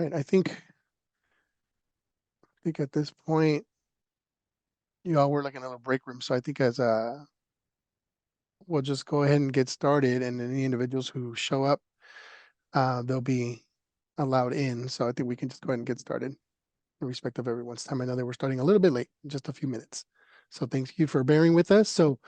right. I think at this point, you all were like in a little break room. So I think as we'll just go ahead and get started, and any individuals who show up, they'll be allowed in. So I think we can just go ahead and get started in respect of everyone's time. I know that we're starting a little bit late, just a few minutes. So thank you for bearing with us. So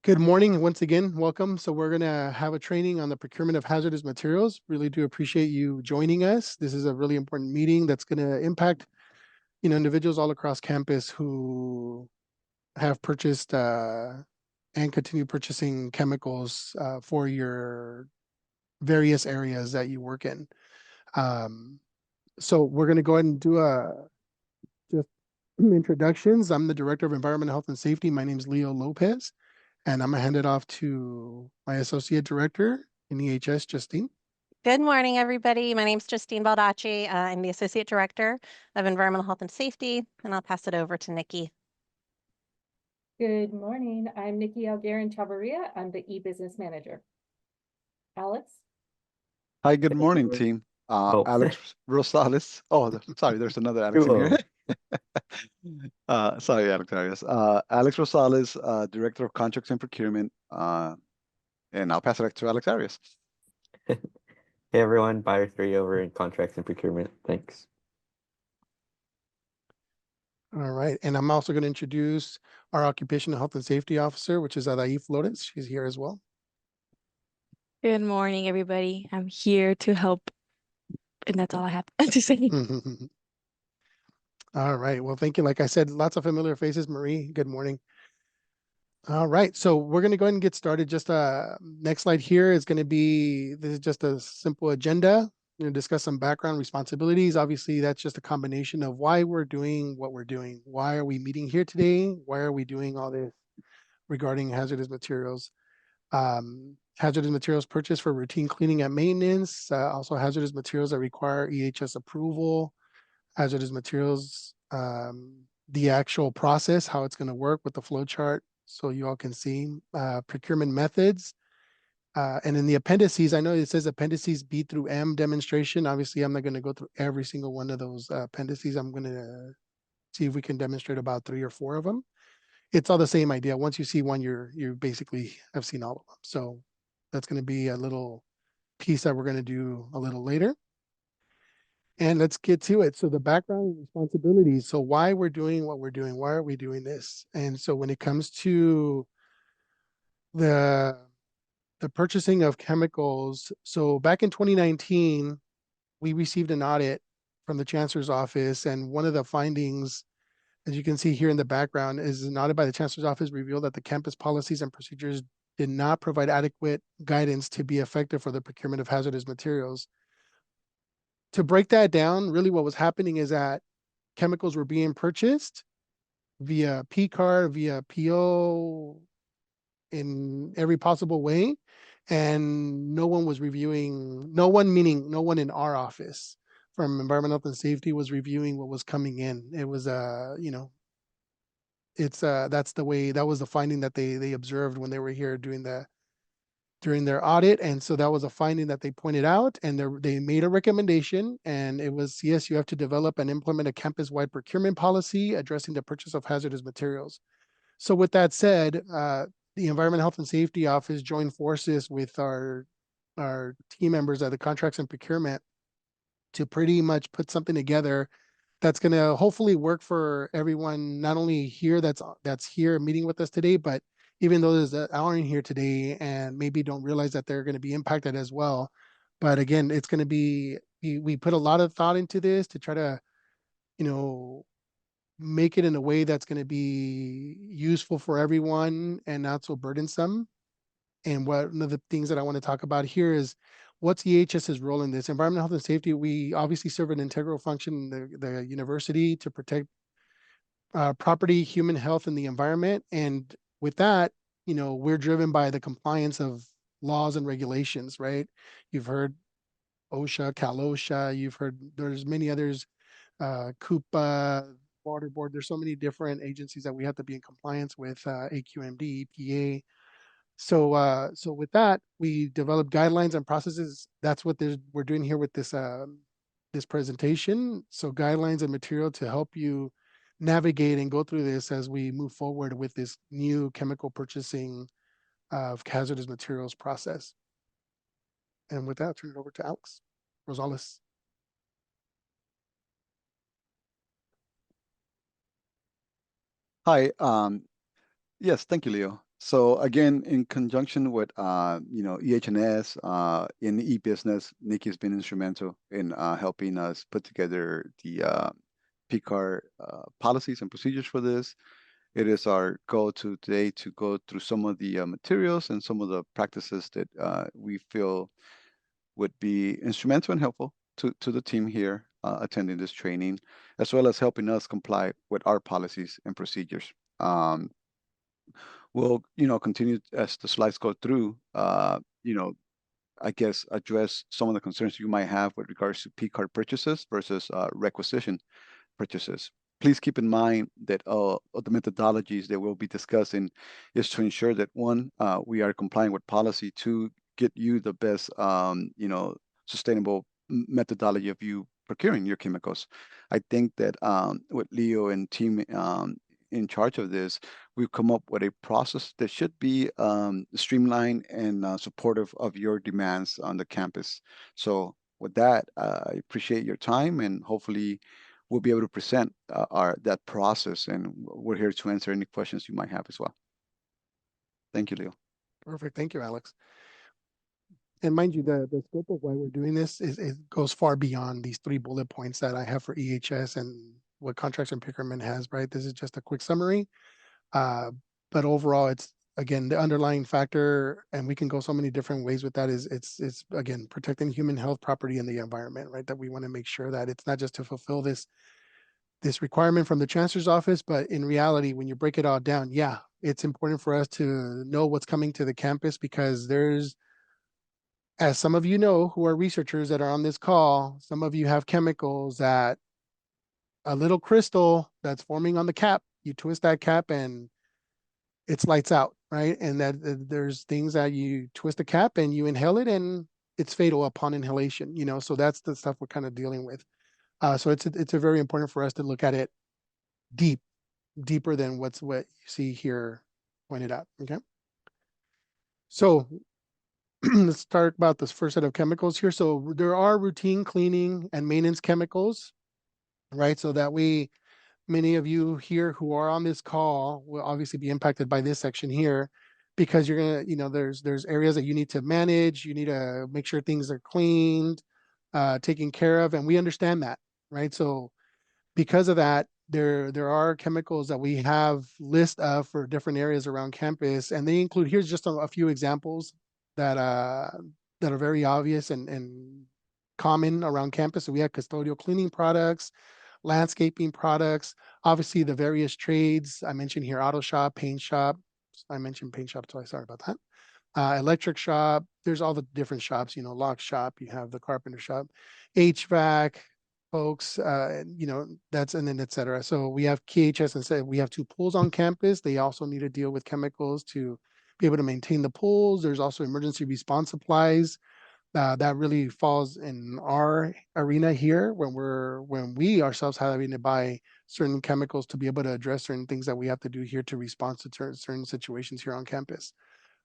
good morning once again, welcome. So we're gonna have a training on the procurement of hazardous materials. Really do appreciate you joining us. This is a really important meeting that's gonna impact, individuals all across campus who have purchased and continue purchasing chemicals for your various areas that you work in. So we're gonna go ahead and do just introductions. I'm the Director of Environmental Health and Safety. My name is Leo Lopez. And I'm gonna hand it off to my Associate Director in EHS, Justine. Good morning, everybody. My name is Justine Baldacci. I'm the Associate Director of Environmental Health and Safety, and I'll pass it over to Nikki. Good morning. I'm Nikki Algarin Chavarria. I'm the e-business manager. Alex? Hi, good morning, team. Alex Rosales. Oh, sorry, there's another Alex in here. Sorry, Alex Arias. Alex Rosales, Director of Contracts and Procurement. And I'll pass it to Alex Arias. Hey everyone, Buyer 3 over in Contracts and Procurement. Thanks. All right, and I'm also going to introduce our Occupational Health and Safety Officer, which is Adaí Flores. She's here as well. Good morning, everybody. I'm here to help, and that's all I have to say. All right, well, thank you. Like I said, lots of familiar faces. Marie, good morning. All right, so we're going to go ahead and get started. Just next slide here is going to be, this is just a simple agenda. We're going to discuss some background responsibilities. Obviously, that's just a combination of why we're doing what we're doing. Why are we meeting here today? Why are we doing all this regarding hazardous materials? Hazardous materials purchased for routine cleaning and maintenance. Also hazardous materials that require EHS approval. Hazardous materials, the actual process, how it's going to work with the flow chart, so you all can see procurement methods. And in the appendices, I know it says appendices B through M demonstration. Obviously, I'm not going to go through every single one of those appendices. I'm going to see if we can demonstrate about 3 or 4 of them. It's all the same idea. Once you see one, you basically have seen all of them. So that's going to be a little piece that we're going to do a little later. And let's get to it. So the background and responsibilities. So why we're doing what we're doing, why are we doing this? And so when it comes to the purchasing of chemicals, so back in 2019, we received an audit from the Chancellor's Office, and one of the findings, as you can see here in the background, is an audit by the Chancellor's Office revealed that the campus policies and procedures did not provide adequate guidance to be effective for the procurement of hazardous materials. To break that down, really what was happening is that chemicals were being purchased via P-card, via PO, in every possible way, and no one was reviewing, no one meaning no one in our office from Environmental Health and Safety was reviewing what was coming in. It was that's the way, that was the finding that they observed when they were here during their audit. And so that was a finding that they pointed out, and they made a recommendation, and it was, yes, you have to develop and implement a campus-wide procurement policy addressing the purchase of hazardous materials. So with that said, the Environmental Health and Safety Office joined forces with our team members at the Contracts and Procurement to pretty much put something together that's going to hopefully work for everyone, not only here that's here meeting with us today, but even those that aren't here today and maybe don't realize that they're going to be impacted as well. But again, it's going to be, we put a lot of thought into this to try to, make it in a way that's going to be useful for everyone and not so burdensome. And one of the things that I want to talk about here is what's EHS's role in this? Environmental health and safety, we obviously serve an integral function in the university to protect property, human health, and the environment. And with that, we're driven by the compliance of laws and regulations, right? You've heard OSHA, Cal-OSHA, you've heard there's many others, CUPA, Water Board. There's so many different agencies that we have to be in compliance with, AQMD, EPA. So with that, we developed guidelines and processes. That's what we're doing here with this presentation. So guidelines and material to help you navigate and go through this as we move forward with this new chemical purchasing of hazardous materials process. And with that, I'll turn it over to Alex Rosales. Hi, yes, thank you, Leo. So again, in conjunction with EH&S in e-business, Nikki has been instrumental in helping us put together the PCAR policies and procedures for this. It is our goal today to go through some of the materials and some of the practices that we feel would be instrumental and helpful to the team here attending this training, as well as helping us comply with our policies and procedures. We'll, continue as the slides go through, I guess address some of the concerns you might have with regards to P-card purchases versus requisition purchases. Please keep in mind that the methodologies that we'll be discussing is to ensure that one, we are complying with policy, to get you the best, sustainable methodology of you procuring your chemicals. I think that with Leo and team in charge of this, we've come up with a process that should be streamlined and supportive of your demands on the campus. So with that, I appreciate your time, and hopefully we'll be able to present that process, and we're here to answer any questions you might have as well. Thank you, Leo. Perfect. Thank you, Alex. And mind you, the scope of why we're doing this it goes far beyond these 3 bullet points that I have for EHS and what contracts and procurement has, right? This is just a quick summary. But overall, it's, again, the underlying factor, and we can go so many different ways with that, is it's again, protecting human health, property, and the environment, right? That we want to make sure that it's not just to fulfill this requirement from the chancellor's office, but in reality, when you break it all down, yeah, it's important for us to know what's coming to the campus, because there's, as some of you know who are researchers that are on this call, some of you have chemicals that a little crystal that's forming on the cap, you twist that cap and it's lights out, right? And that there's things that you twist the cap and you inhale it and it's fatal upon inhalation, so that's the stuff we're kind of dealing with. So it's a very important for us to look at it deeper than what you see here pointed out, okay? So let's talk about this first set of chemicals here. So there are routine cleaning and maintenance chemicals, right? So that many of you here who are on this call will obviously be impacted by this section here, because you're gonna, there's areas that you need to manage, you need to make sure things are cleaned, taken care of, and we understand that, right? So because of that, there are chemicals that we have list of for different areas around campus, and they include, here's just a few examples that are very obvious and common around campus. So we have custodial cleaning products, landscaping products, obviously the various trades. I mentioned here auto shop, paint shop. I mentioned paint shop twice, sorry about that. Electric shop, there's all the different shops, lock shop, you have the carpenter shop, HVAC, folks, that's, and then et cetera. So we have KHS, and said we have 2 pools on campus. They also need to deal with chemicals to be able to maintain the pools. There's also emergency response supplies. That really falls in our arena here when we ourselves having to buy certain chemicals to be able to address certain things that we have to do here to respond to certain situations here on campus.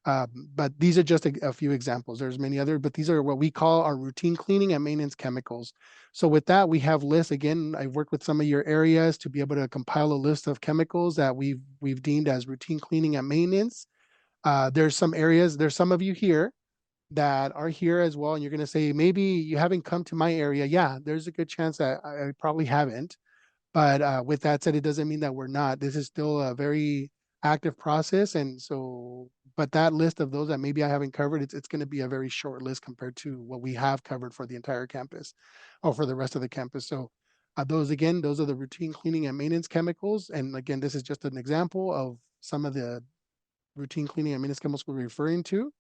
But these are just a few examples. There's many other, but these are what we call our routine cleaning and maintenance chemicals. So with that, we have lists. Again, I've worked with some of your areas to be able to compile a list of chemicals that we've deemed as routine cleaning and maintenance. There's some areas, there's some of you here that are here as well, and you're going to say, maybe you haven't come to my area. Yeah, there's a good chance that I probably haven't. But with that said, it doesn't mean that we're not. This is still a very active process. And so, but that list of those that maybe I haven't covered, it's going to be a very short list compared to what we have covered for the entire campus or for the rest of the campus. So those are the routine cleaning and maintenance chemicals. And again, this is just an example of some of the routine cleaning and maintenance chemicals we're referring to.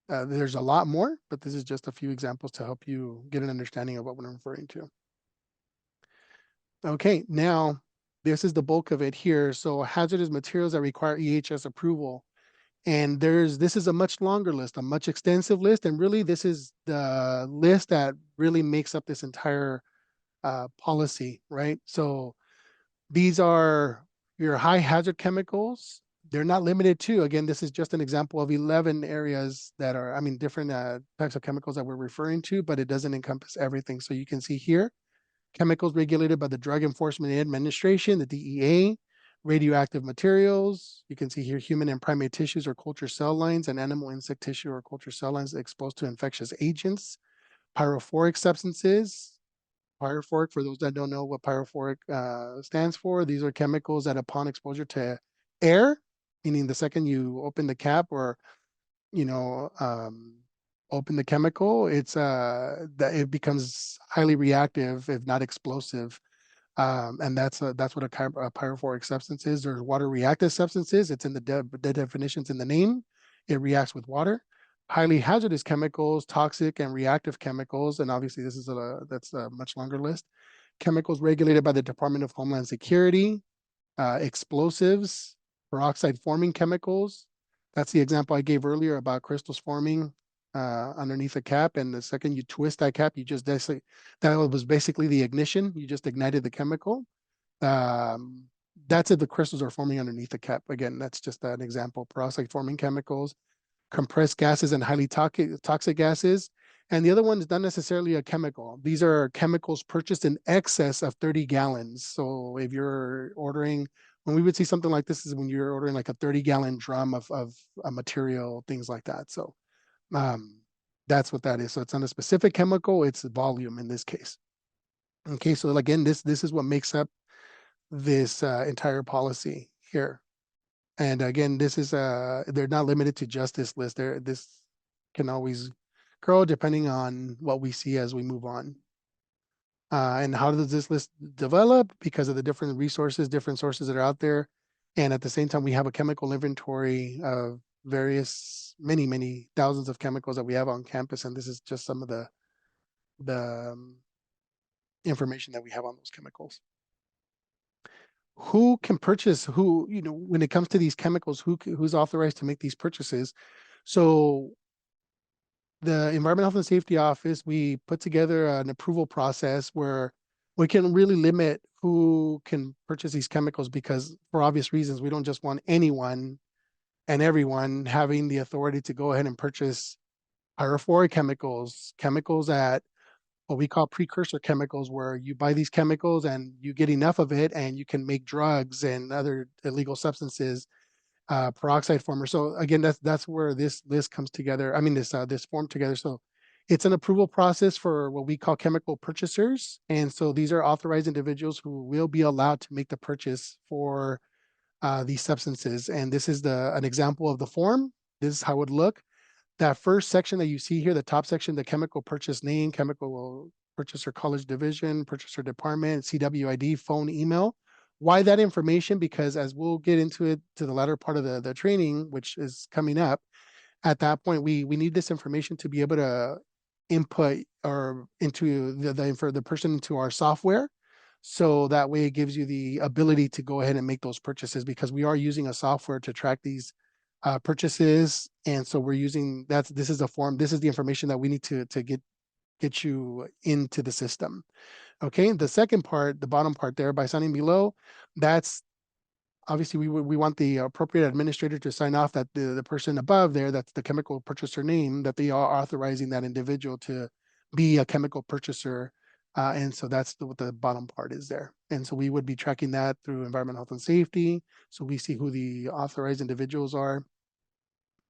There's a lot more, but this is just a few examples to help you get an understanding of what we're referring to. Okay, now this is the bulk of it here. So hazardous materials that require EHS approval. And this is a much longer list, a much extensive list. And really, this is the list that really makes up this entire policy, right? So these are your high hazard chemicals. They're not limited to, again, this is just an example of 11 areas that are, I mean, different types of chemicals that we're referring to, but it doesn't encompass everything. So you can see here, chemicals regulated by the Drug Enforcement Administration, the DEA, radioactive materials. You can see here human and primate tissues or culture cell lines, and animal insect tissue or culture cell lines exposed to infectious agents, pyrophoric substances. Pyrophoric, for those that don't know what pyrophoric stands for, these are chemicals that upon exposure to air, meaning the second you open the cap or, you know, open the chemical, it's that it becomes highly reactive, if not explosive. And that's what a pyrophoric substance is. There's water reactive substances. It's in the definitions in the name. It reacts with water. Highly hazardous chemicals, toxic and reactive chemicals, and obviously this is that's a much longer list. Chemicals regulated by the Department of Homeland Security, explosives, peroxide forming chemicals. That's the example I gave earlier about crystals forming underneath a cap, and the second you twist that cap, you just that was basically the ignition. You just ignited the chemical. That's if the crystals are forming underneath the cap. Again, that's just an example. Peroxide forming chemicals, compressed gases and highly toxic gases. And the other one is not necessarily a chemical. These are chemicals purchased in excess of 30 gallons. So if you're ordering, when we would see something like this is when you're ordering like a 30-gallon drum of a material, things like that. So that's what that is. So it's not a specific chemical, it's volume in this case. Okay, so again, this is what makes up this entire policy here. And again, this is they're not limited to just this list. This can always grow depending on what we see as we move on. And how does this list develop? Because of the different resources, different sources that are out there. And at the same time, we have a chemical inventory of various, many thousands of chemicals that we have on campus. And this is just some of the information that we have on those chemicals. Who can purchase, who, you know, when it comes to these chemicals, who's authorized to make these purchases? So the Environmental Health and Safety Office, we put together an approval process where we can really limit who can purchase these chemicals, because for obvious reasons, we don't just want anyone and everyone having the authority to go ahead and purchase pyrophoric chemicals, chemicals that what we call precursor chemicals, where you buy these chemicals and you get enough of it and you can make drugs and other illegal substances, peroxide former. So again, that's where this list comes together. I mean, this form together. So it's an approval process for what we call chemical purchasers. And so these are authorized individuals who will be allowed to make the purchase for these substances. And this is an example of the form. This is how it would look. That first section that you see here, the top section, the chemical purchase name, chemical purchaser college division, purchaser department, CWID, phone, email. Why that information? Because as we'll get into it to the latter part of the training, which is coming up, at that point, we need this information to be able to input or into the person into our software. So that way it gives you the ability to go ahead and make those purchases, because we are using a software to track these purchases. And so we're using this is a form, this is the information that we need to get you into the system. Okay, the second part, the bottom part there, by signing below, that's obviously we want the appropriate administrator to sign off that the person above there, that's the chemical purchaser name, that they are authorizing that individual to be a chemical purchaser. And so that's what the bottom part is there. And so we would be tracking that through Environmental Health and Safety. So we see who the authorized individuals are.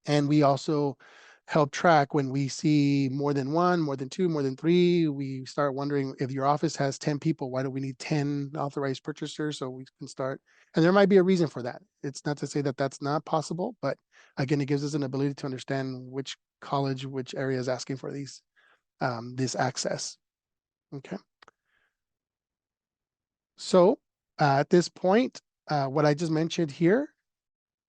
And we also help track when we see more than one, more than two, more than three. We start wondering, if your office has 10 people, why do we need 10 authorized purchasers? So we can start, and there might be a reason for that. It's not to say that that's not possible, but again, it gives us an ability to understand which college, which area is asking for these, this access. Okay. So at this point, what I just mentioned here,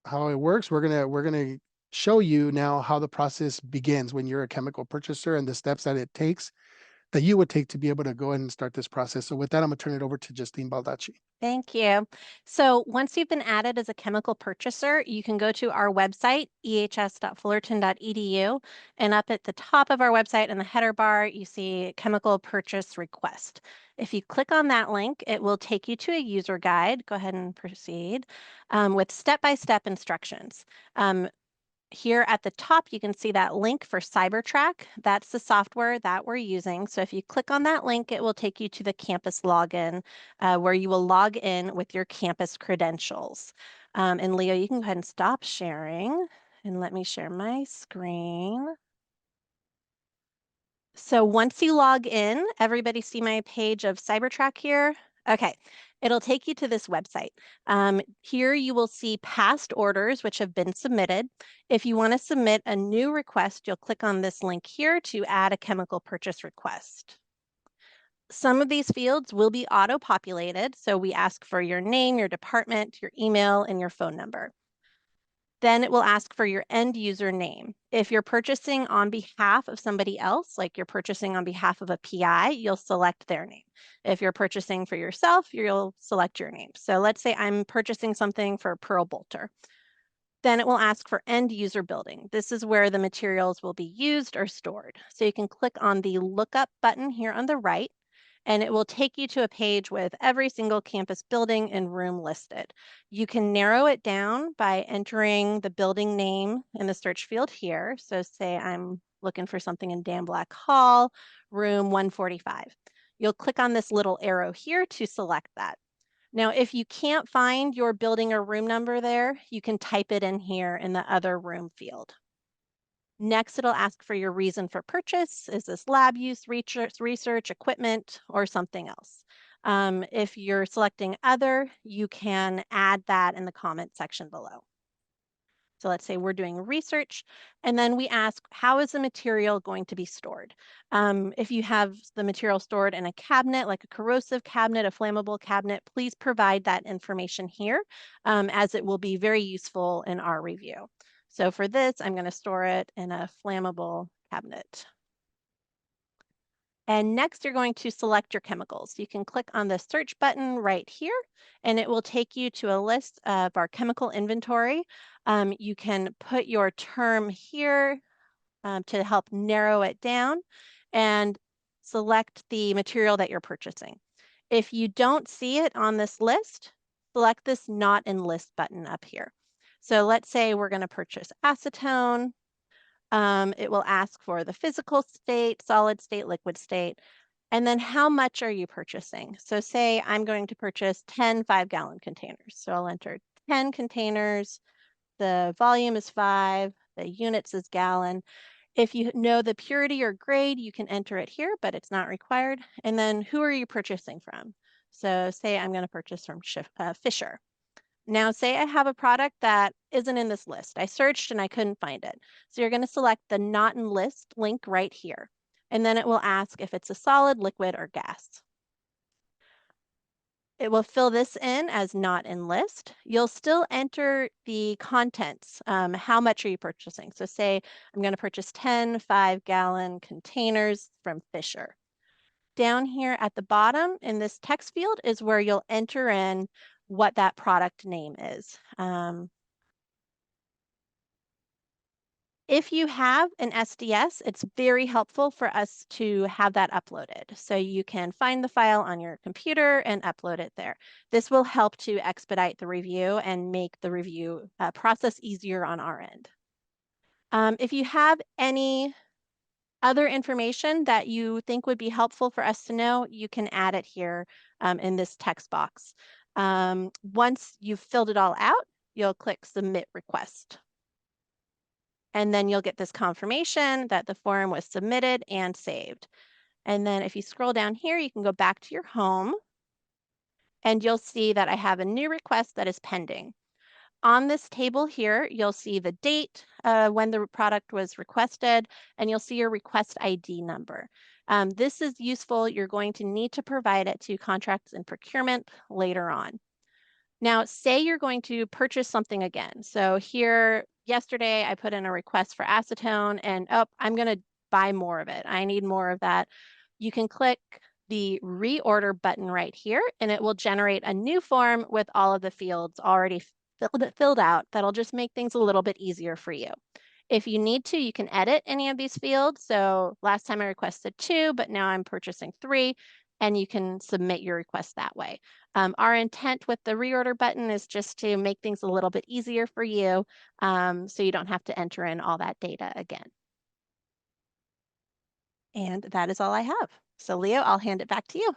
how it works, we're gonna show you now how the process begins when you're a chemical purchaser and the steps that it takes that you would take to be able to go ahead and start this process. So with that, I'm gonna turn it over to Justine Baldacci. Thank you. So once you've been added as a chemical purchaser, you can go to our website, ehs.fullerton.edu, and up at the top of our website in the header bar, you see chemical purchase request. If you click on that link, it will take you to a user guide. Go ahead and proceed with step-by-step instructions. Here at the top, you can see that link for CyberTrack. That's the software that we're using. So if you click on that link, it will take you to the campus login where you will log in with your campus credentials. And Leo, you can go ahead and stop sharing and let me share my screen. So once you log in, everybody see my page of CyberTrack here? Okay, it'll take you to this website. Here you will see past orders which have been submitted. If you want to submit a new request, you'll click on this link here to add a chemical purchase request. Some of these fields will be auto-populated, so we ask for your name, your department, your email, and your phone number. Then it will ask for your end user name. If you're purchasing on behalf of somebody else, like you're purchasing on behalf of a PI, you'll select their name. If you're purchasing for yourself, you'll select your name. So let's say I'm purchasing something for Pearl Bolter. Then it will ask for end user building. This is where the materials will be used or stored. So you can click on the lookup button here on the right, and it will take you to a page with every single campus building and room listed. You can narrow it down by entering the building name in the search field here. So say I'm looking for something in Dan Black Hall, room 145. You'll click on this little arrow here to select that. Now, if you can't find your building or room number there, you can type it in here in the other room field. Next, it'll ask for your reason for purchase. Is this lab use, research, equipment, or something else? If you're selecting other, you can add that in the comment section below. So let's say we're doing research, and then we ask, how is the material going to be stored? If you have the material stored in a cabinet, like a corrosive cabinet, a flammable cabinet, please provide that information here, as it will be very useful in our review. So for this, I'm going to store it in a flammable cabinet. And next, you're going to select your chemicals. You can click on the search button right here, and it will take you to a list of our chemical inventory. You can put your term here to help narrow it down and select the material that you're purchasing. If you don't see it on this list, select this Not in List button up here. So let's say we're going to purchase acetone. It will ask for the physical state, solid state, liquid state, and then how much are you purchasing? So say I'm going to purchase 10 5-gallon containers. So I'll enter 10 containers, the volume is 5, the units is gallon. If you know the purity or grade, you can enter it here, but it's not required. And then who are you purchasing from? So say I'm going to purchase from Fisher. Now say I have a product that isn't in this list. I searched and I couldn't find it. So you're going to select the Not in List link right here. And then it will ask if it's a solid, liquid, or gas. It will fill this in as Not in List. You'll still enter the contents. How much are you purchasing? So say I'm going to purchase 10 5-gallon containers from Fisher. Down here at the bottom in this text field is where you'll enter in what that product name is. If you have an SDS, it's very helpful for us to have that uploaded. So you can find the file on your computer and upload it there. This will help to expedite the review and make the review process easier on our end. If you have any other information that you think would be helpful for us to know, you can add it here in this text box. Once you've filled it all out, you'll click Submit Request. And then you'll get this confirmation that the form was submitted and saved. And then if you scroll down here, you can go back to your home and you'll see that I have a new request that is pending. On this table here, you'll see the date when the product was requested, and you'll see your request ID number. This is useful. You're going to need to provide it to contracts and procurement later on. Now, say you're going to purchase something again. So here, yesterday, I put in a request for acetone, and I'm going to buy more of it. I need more of that. you can click the reorder button right here, and it will generate a new form with all of the fields already filled out. That'll just make things a little bit easier for you. If you need to, you can edit any of these fields. So last time I requested 2, but now I'm purchasing 3, and you can submit your request that way. Our intent with the reorder button is just to make things a little bit easier for you, so you don't have to enter in all that data again. And that is all I have. So Leo, I'll hand it back to you.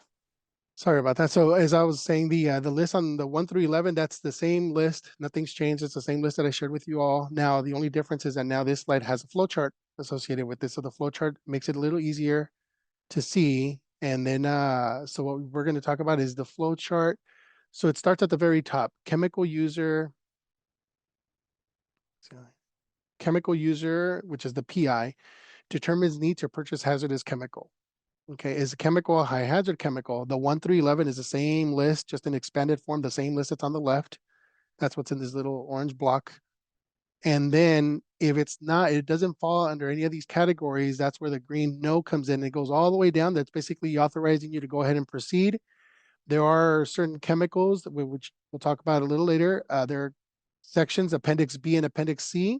Sorry about that. So as I was saying, the list on the 1 through 11, that's the same list. Nothing's changed. It's the same list that I shared with you all. Now, the only difference is that now this slide has a flow chart associated with this. So the flow chart makes it a little easier to see. And then, so what we're going to talk about is the flow chart. So it starts at the very top. Chemical user, which is the PI, determines need to purchase hazardous chemical. Okay, is a chemical a high hazard chemical? The 1 through 11 is the same list, just in expanded form, the same list that's on the left. That's what's in this little orange block. And then if it's not, it doesn't fall under any of these categories, that's where the green no comes in. It goes all the way down. That's basically authorizing you to go ahead and proceed. There are certain chemicals, which we'll talk about a little later. There are sections, Appendix B and Appendix C,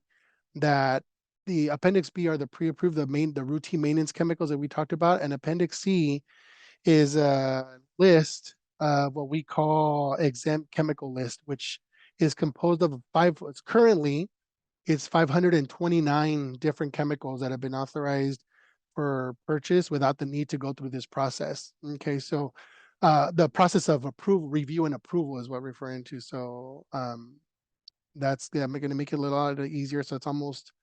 that the Appendix B are the pre-approved, the routine maintenance chemicals that we talked about, and Appendix C is a list of what we call exempt chemical list, which is composed of currently it's 529 different chemicals that have been authorized for purchase without the need to go through this process. Okay, so the process of review and approval is what we're referring to. So that's going to make it a little easier. So it's almost,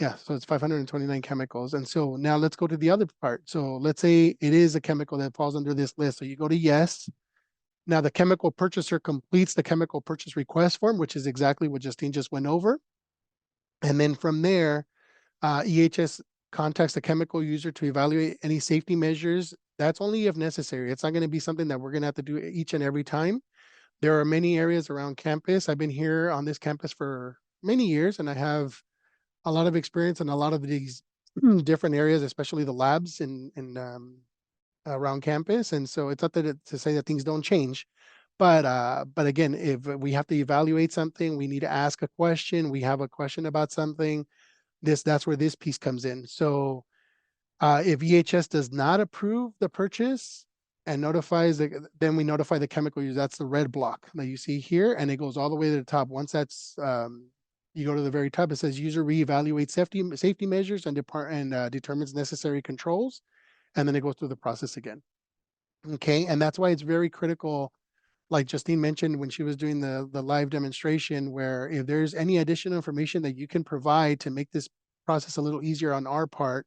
yeah, so it's 529 chemicals. And so now let's go to the other part. So let's say it is a chemical that falls under this list. So you go to yes. Now the chemical purchaser completes the chemical purchase request form, which is exactly what Justine just went over. And then from there, EHS contacts the chemical user to evaluate any safety measures. That's only if necessary. It's not going to be something that we're going to have to do each and every time. There are many areas around campus. I've been here on this campus for many years, and I have a lot of experience in a lot of these different areas, especially the labs and around campus. And so it's not to say that things don't change, but again, if we have to evaluate something, we need to ask a question. We have a question about something. That's where this piece comes in. So if EHS does not approve the purchase and then we notify the chemical user. That's the red block that you see here, and it goes all the way to the top. Once that's you go to the very top, it says user reevaluates safety measures and determines necessary controls, and then it goes through the process again. Okay, and that's why it's very critical, like Justine mentioned when she was doing the live demonstration, where if there's any additional information that you can provide to make this process a little easier on our part,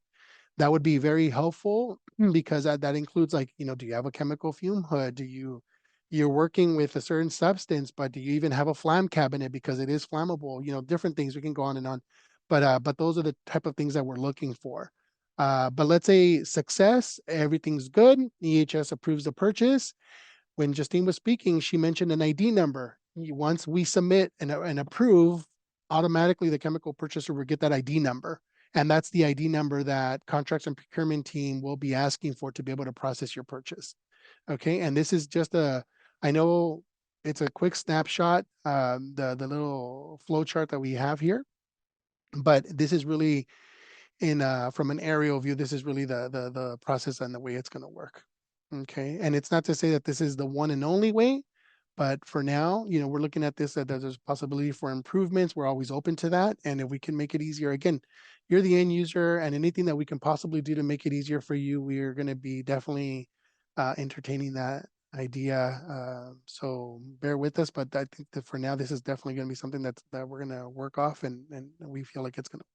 that would be very helpful, because that includes, like, do you have a chemical fume hood? You're working with a certain substance, but do you even have a flam cabinet because it is flammable? Different things. We can go on and on, but those are the type of things that we're looking for. But let's say success, everything's good. EHS approves the purchase. When Justine was speaking, she mentioned an ID number. Once we submit and approve, automatically the chemical purchaser will get that ID number. And that's the ID number that contracts and procurement team will be asking for to be able to process your purchase. Okay, and this is just I know it's a quick snapshot, the little flow chart that we have here, but this is really from an aerial view, this is really the process and the way it's going to work. Okay, and it's not to say that this is the one and only way, but for now, we're looking at this, that there's possibility for improvements. We're always open to that. And if we can make it easier, again, you're the end user, and anything that we can possibly do to make it easier for you, we are going to be definitely entertaining that idea. So bear with us, but I think that for now, this is definitely going to be something that we're going to work off, and we feel like it's going to work.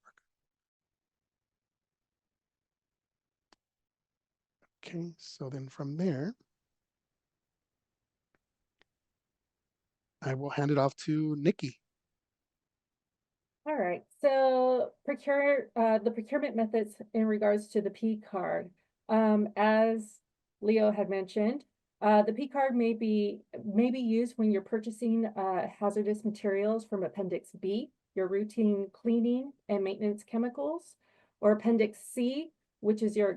Okay, so then from there, I will hand it off to Nikki. All right, so the procurement methods in regards to the P card. As Leo had mentioned, the P card may be used when you're purchasing hazardous materials from Appendix B, your routine cleaning and maintenance chemicals, or Appendix C, which is your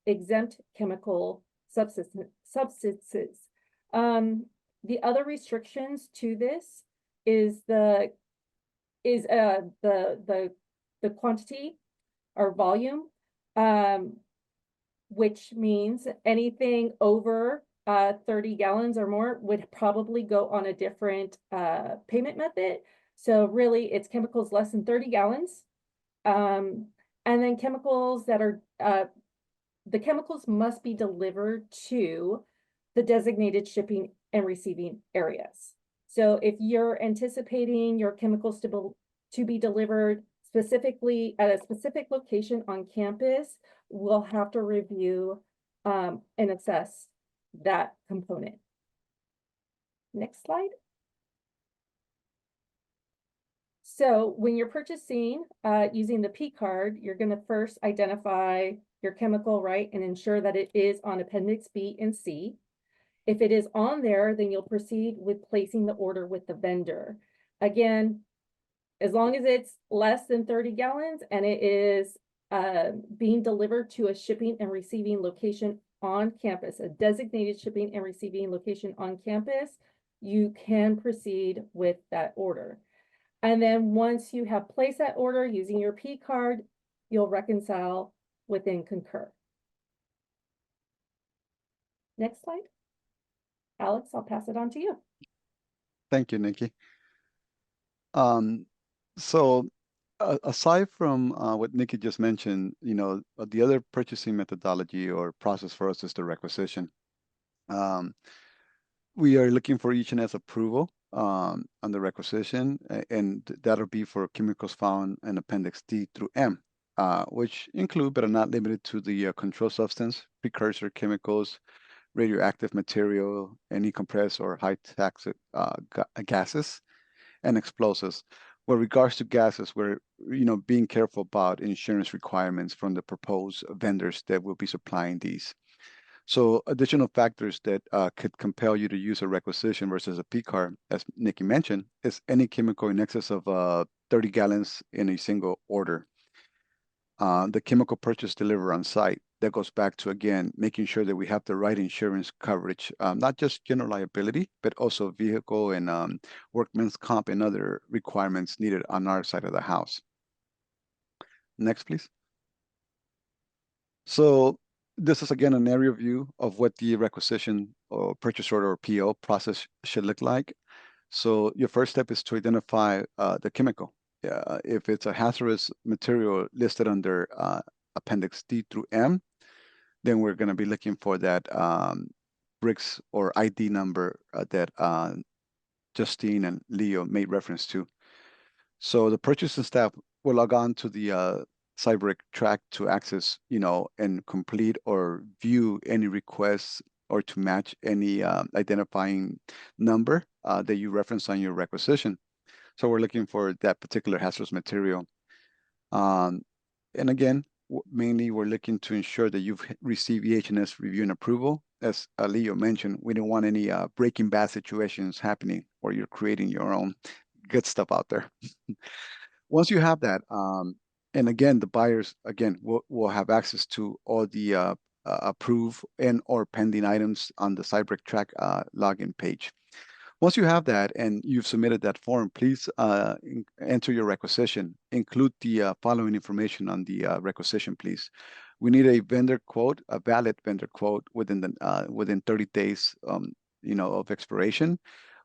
exempt chemical substances. The other restrictions to this is the quantity or volume, which means anything over 30 gallons or more would probably go on a different payment method. So really, it's chemicals less than 30 gallons. And then chemicals that are, the chemicals must be delivered to the designated shipping and receiving areas. So if you're anticipating your chemicals to be delivered specifically at a specific location on campus, we'll have to review and assess that component. Next slide. So when you're purchasing using the P card, you're going to first identify your chemical, right, and ensure that it is on Appendix B and C. If it is on there, then you'll proceed with placing the order with the vendor. Again, as long as it's less than 30 gallons and it is being delivered to a shipping and receiving location on campus, a designated shipping and receiving location on campus, you can proceed with that order. And then once you have placed that order using your P card, you'll reconcile within Concur. Next slide. Alex, I'll pass it on to you. Thank you, Nikki. So aside from what Nikki just mentioned, you know, the other purchasing methodology or process for us is the requisition. We are looking for H&S approval on the requisition, and that'll be for chemicals found in Appendix D through M, which include but are not limited to the control substance, precursor chemicals, radioactive material, any compressed or high toxic gases, and explosives. With regards to gases, we're being careful about insurance requirements from the proposed vendors that will be supplying these. So additional factors that could compel you to use a requisition versus a P card, as Nikki mentioned, is any chemical in excess of 30 gallons in a single order. The chemical purchase delivered on site. That goes back to, again, making sure that we have the right insurance coverage, not just general liability, but also vehicle and workman's comp and other requirements needed on our side of the house. Next, please. So this is, again, an area view of what the requisition or purchase order or PO process should look like. So your first step is to identify the chemical. If it's a hazardous material listed under Appendix D through M, then we're going to be looking for that bricks or ID number that Justine and Leo made reference to. So the purchasing staff will log on to the Cyber track to access, and complete or view any requests or to match any identifying number that you reference on your requisition. So we're looking for that particular hazardous material. And again, mainly we're looking to ensure that you've received EH&S review and approval. As Leo mentioned, we don't want any Breaking Bad situations happening where you're creating your own good stuff out there. Once you have that, and again, the buyers, will have access to all the approved and or pending items on the Cyber track login page. Once you have that and you've submitted that form, please enter your requisition. Include the following information on the requisition, please. We need a vendor quote, a valid vendor quote within 30 days, of expiration.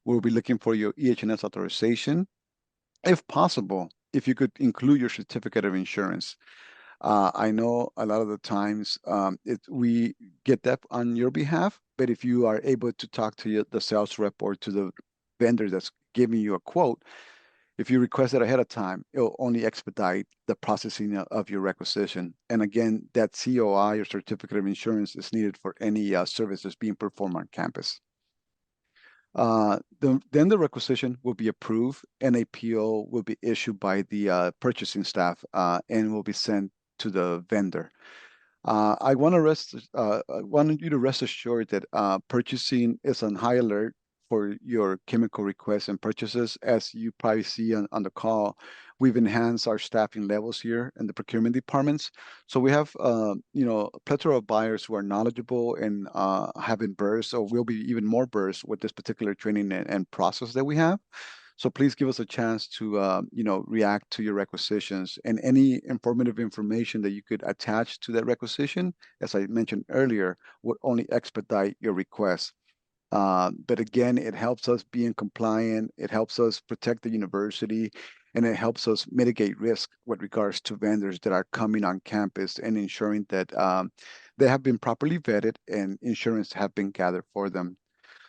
We'll be looking for your EH&S authorization. If possible, if you could include your certificate of insurance. I know a lot of the times we get that on your behalf, but if you are able to talk to the sales rep or to the vendor that's giving you a quote, if you request it ahead of time, it'll only expedite the processing of your requisition. And again, that COI or certificate of insurance is needed for any services being performed on campus. Then the requisition will be approved and a PO will be issued by the purchasing staff and will be sent to the vendor. I want you to rest assured that purchasing is on high alert for your chemical requests and purchases. As you probably see on the call, we've enhanced our staffing levels here in the procurement departments. So we have, a plethora of buyers who are knowledgeable and have been burst, or will be even more burst with this particular training and process that we have. So please give us a chance to, react to your requisitions, and any informative information that you could attach to that requisition, as I mentioned earlier, would only expedite your request. But again, it helps us being compliant, it helps us protect the university, and it helps us mitigate risk with regards to vendors that are coming on campus, and ensuring that they have been properly vetted and insurance have been gathered for them.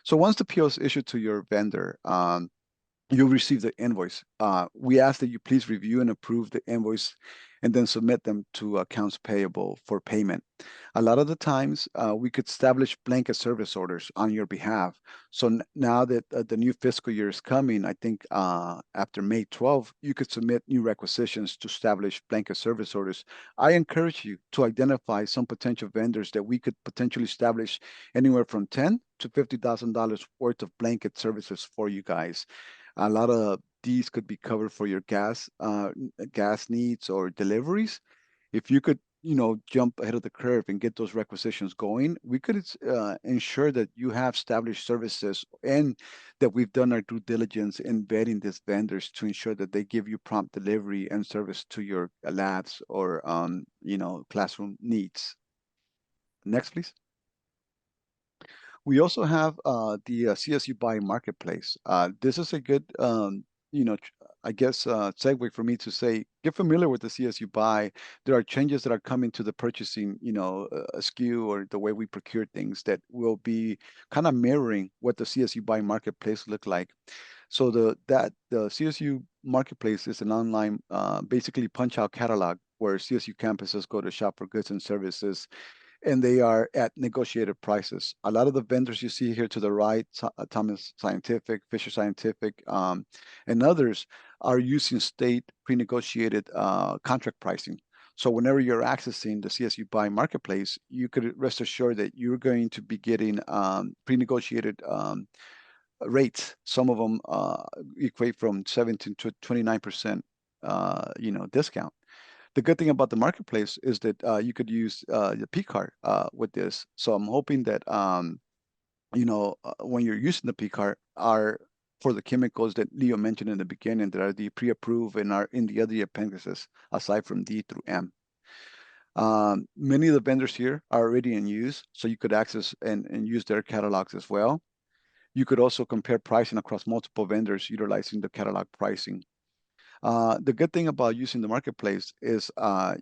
So once the PO is issued to your vendor, you'll receive the invoice. We ask that you please review and approve the invoice and then submit them to accounts payable for payment. A lot of the times, we could establish blanket service orders on your behalf. So now that the new fiscal year is coming, I think after May 12th, you could submit new requisitions to establish blanket service orders. I encourage you to identify some potential vendors that we could potentially establish anywhere from $10,000 to $50,000 worth of blanket services for you guys. A lot of these could be covered for your gas needs or deliveries. If you could, jump ahead of the curve and get those requisitions going, we could ensure that you have established services, and that we've done our due diligence in vetting these vendors to ensure that they give you prompt delivery and service to your labs or, classroom needs. Next, please. We also have the CSU Buy Marketplace. This is a good, segue for me to say, get familiar with the CSU Buy. There are changes that are coming to the purchasing, SKU, or the way we procure things, that will be kind of mirroring what the CSU Buy Marketplace look like. So the CSU Marketplace is an online, basically punch-out catalog where CSU campuses go to shop for goods and services, and they are at negotiated prices. A lot of the vendors you see here to the right, Thomas Scientific, Fisher Scientific, and others, are using state pre-negotiated contract pricing. So whenever you're accessing the CSU Buy Marketplace, you could rest assured that you're going to be getting pre-negotiated rates. Some of them equate from 17 to 29%, discount. The good thing about the marketplace is that you could use the P card with this. So I'm hoping that when you're using the P card, are for the chemicals that Leo mentioned in the beginning, that are the pre-approved and are in the other appendices, aside from D through M. Many of the vendors here are already in use, so you could access and use their catalogs as well. You could also compare pricing across multiple vendors utilizing the catalog pricing. The good thing about using the marketplace is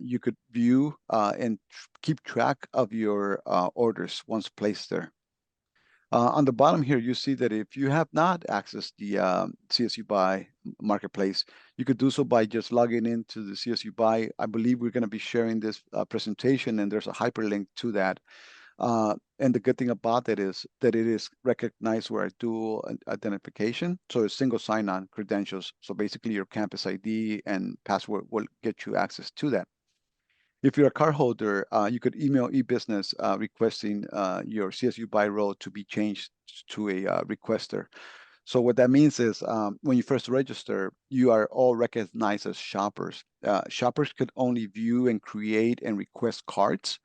you could view and keep track of your orders once placed there. On the bottom here, you see that if you have not accessed the CSU Buy Marketplace, you could do so by just logging into the CSU Buy. I believe we're going to be sharing this presentation, and there's a hyperlink to that. And the good thing about that is that it is recognized with a dual identification. So it's single sign-on credentials. So basically your campus ID and password will get you access to that. If you're a cardholder, you could email eBusiness requesting your CSU Buy role to be changed to a requester. So what that means is when you first register, you are all recognized as shoppers. Shoppers could only view and create and request cards,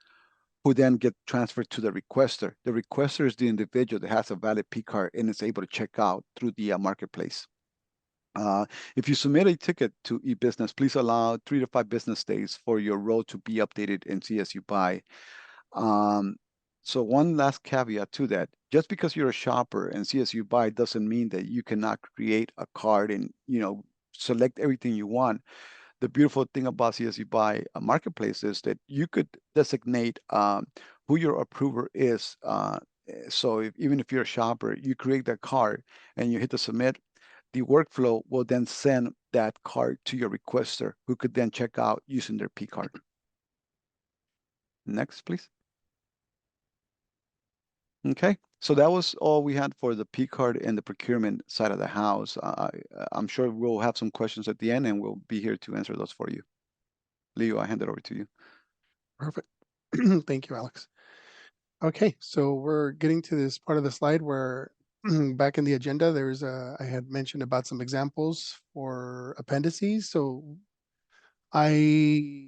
who then get transferred to the requester. The requester is the individual that has a valid P card and is able to check out through the marketplace. If you submit a ticket to eBusiness, please allow 3 to 5 business days for your role to be updated in CSU Buy. So one last caveat to that: just because you're a shopper in CSU Buy doesn't mean that you cannot create a card and select everything you want. The beautiful thing about CSU Buy Marketplace is that you could designate who your approver is. So even if you're a shopper, you create that card and you hit the submit, the workflow will then send that card to your requester, who could then check out using their P card. Next, please. Okay, so that was all we had for the P card and the procurement side of the house. I'm sure we'll have some questions at the end, and we'll be here to answer those for you. Leo, I hand it over to you. Perfect. Thank you, Alex. Okay, so we're getting to this part of the slide where back in the agenda, there's I had mentioned about some examples for appendices. So I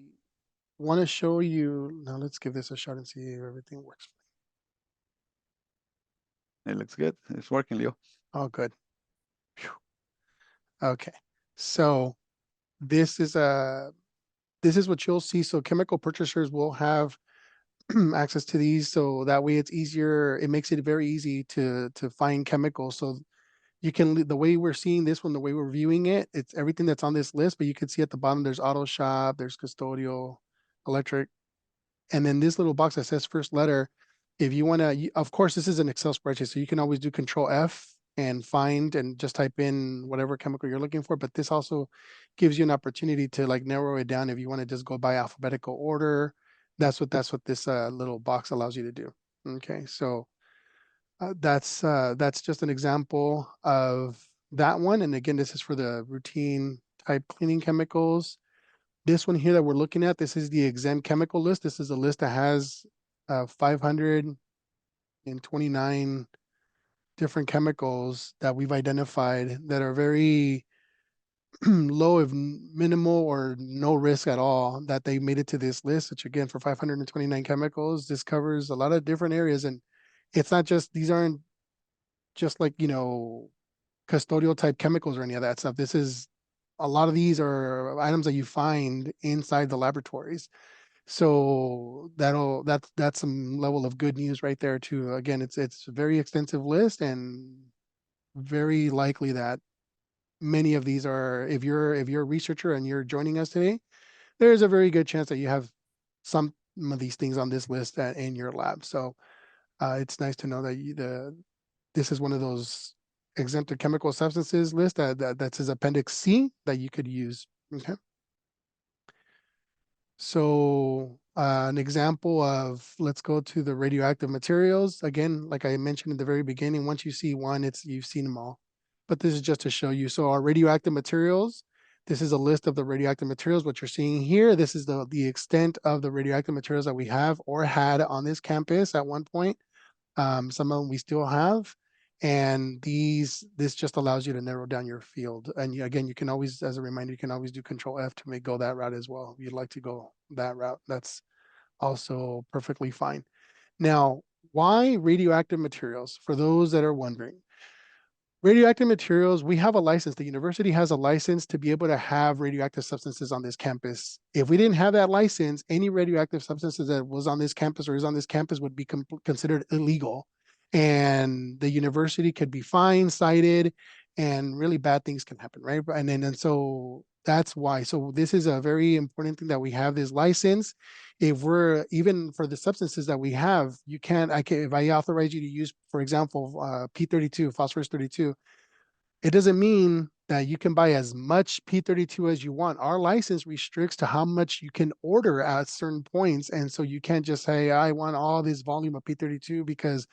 want to show you, now let's give this a shot and see if everything works. It looks good. It's working, Leo. Oh, good. Phew. Okay, so this is what you'll see. So chemical purchasers will have access to these, so that way it's easier. It makes it very easy to find chemicals. So you can, the way we're seeing this one, the way we're viewing it, it's everything that's on this list, but you can see at the bottom, there's auto shop, there's custodial, electric, and then this little box that says first letter, if you want to, of course, this is an Excel spreadsheet, so you can always do Control F and find and just type in whatever chemical you're looking for. But this also gives you an opportunity to like narrow it down if you want to just go by alphabetical order. That's what this little box allows you to do. Okay, so that's just an example of that one. And again, this is for the routine type cleaning chemicals. This one here that we're looking at, this is the exempt chemical list. This is a list that has 529 different chemicals that we've identified that are very low, if minimal or no risk at all, that they made it to this list, which again, for 529 chemicals, this covers a lot of different areas. And it's not just, these aren't just like, custodial type chemicals or any of that stuff. This is, a lot of these are items that you find inside the laboratories. So that's some level of good news right there too. Again, it's a very extensive list, and very likely that many of these are, if you're a researcher and you're joining us today, there's a very good chance that you have some of these things on this list in your lab. So it's nice to know that this is one of those exempted chemical substances list that says Appendix C that you could use. Okay. So an example of, let's go to the radioactive materials. Again, like I mentioned at the very beginning, once you see one, you've seen them all. But this is just to show you. So our radioactive materials, this is a list of the radioactive materials. What you're seeing here, this is the extent of the radioactive materials that we have or had on this campus at one point. Some of them we still have. And this just allows you to narrow down your field. And again, you can always, as a reminder, you can always do Control F to go that route as well. If you'd like to go that route, that's also perfectly fine. Now, why radioactive materials? For those that are wondering, radioactive materials, we have a license. The university has a license to be able to have radioactive substances on this campus. If we didn't have that license, any radioactive substances that was on this campus or is on this campus would be considered illegal. And the university could be fined, cited, and really bad things can happen, right? And so that's why. So this is a very important thing that we have this license. If we're, even for the substances that we have, you can't, if I authorize you to use, for example, P32, phosphorus 32, it doesn't mean that you can buy as much P32 as you want. Our license restricts to how much you can order at certain points. And so you can't just say, I want all this volume of P32 because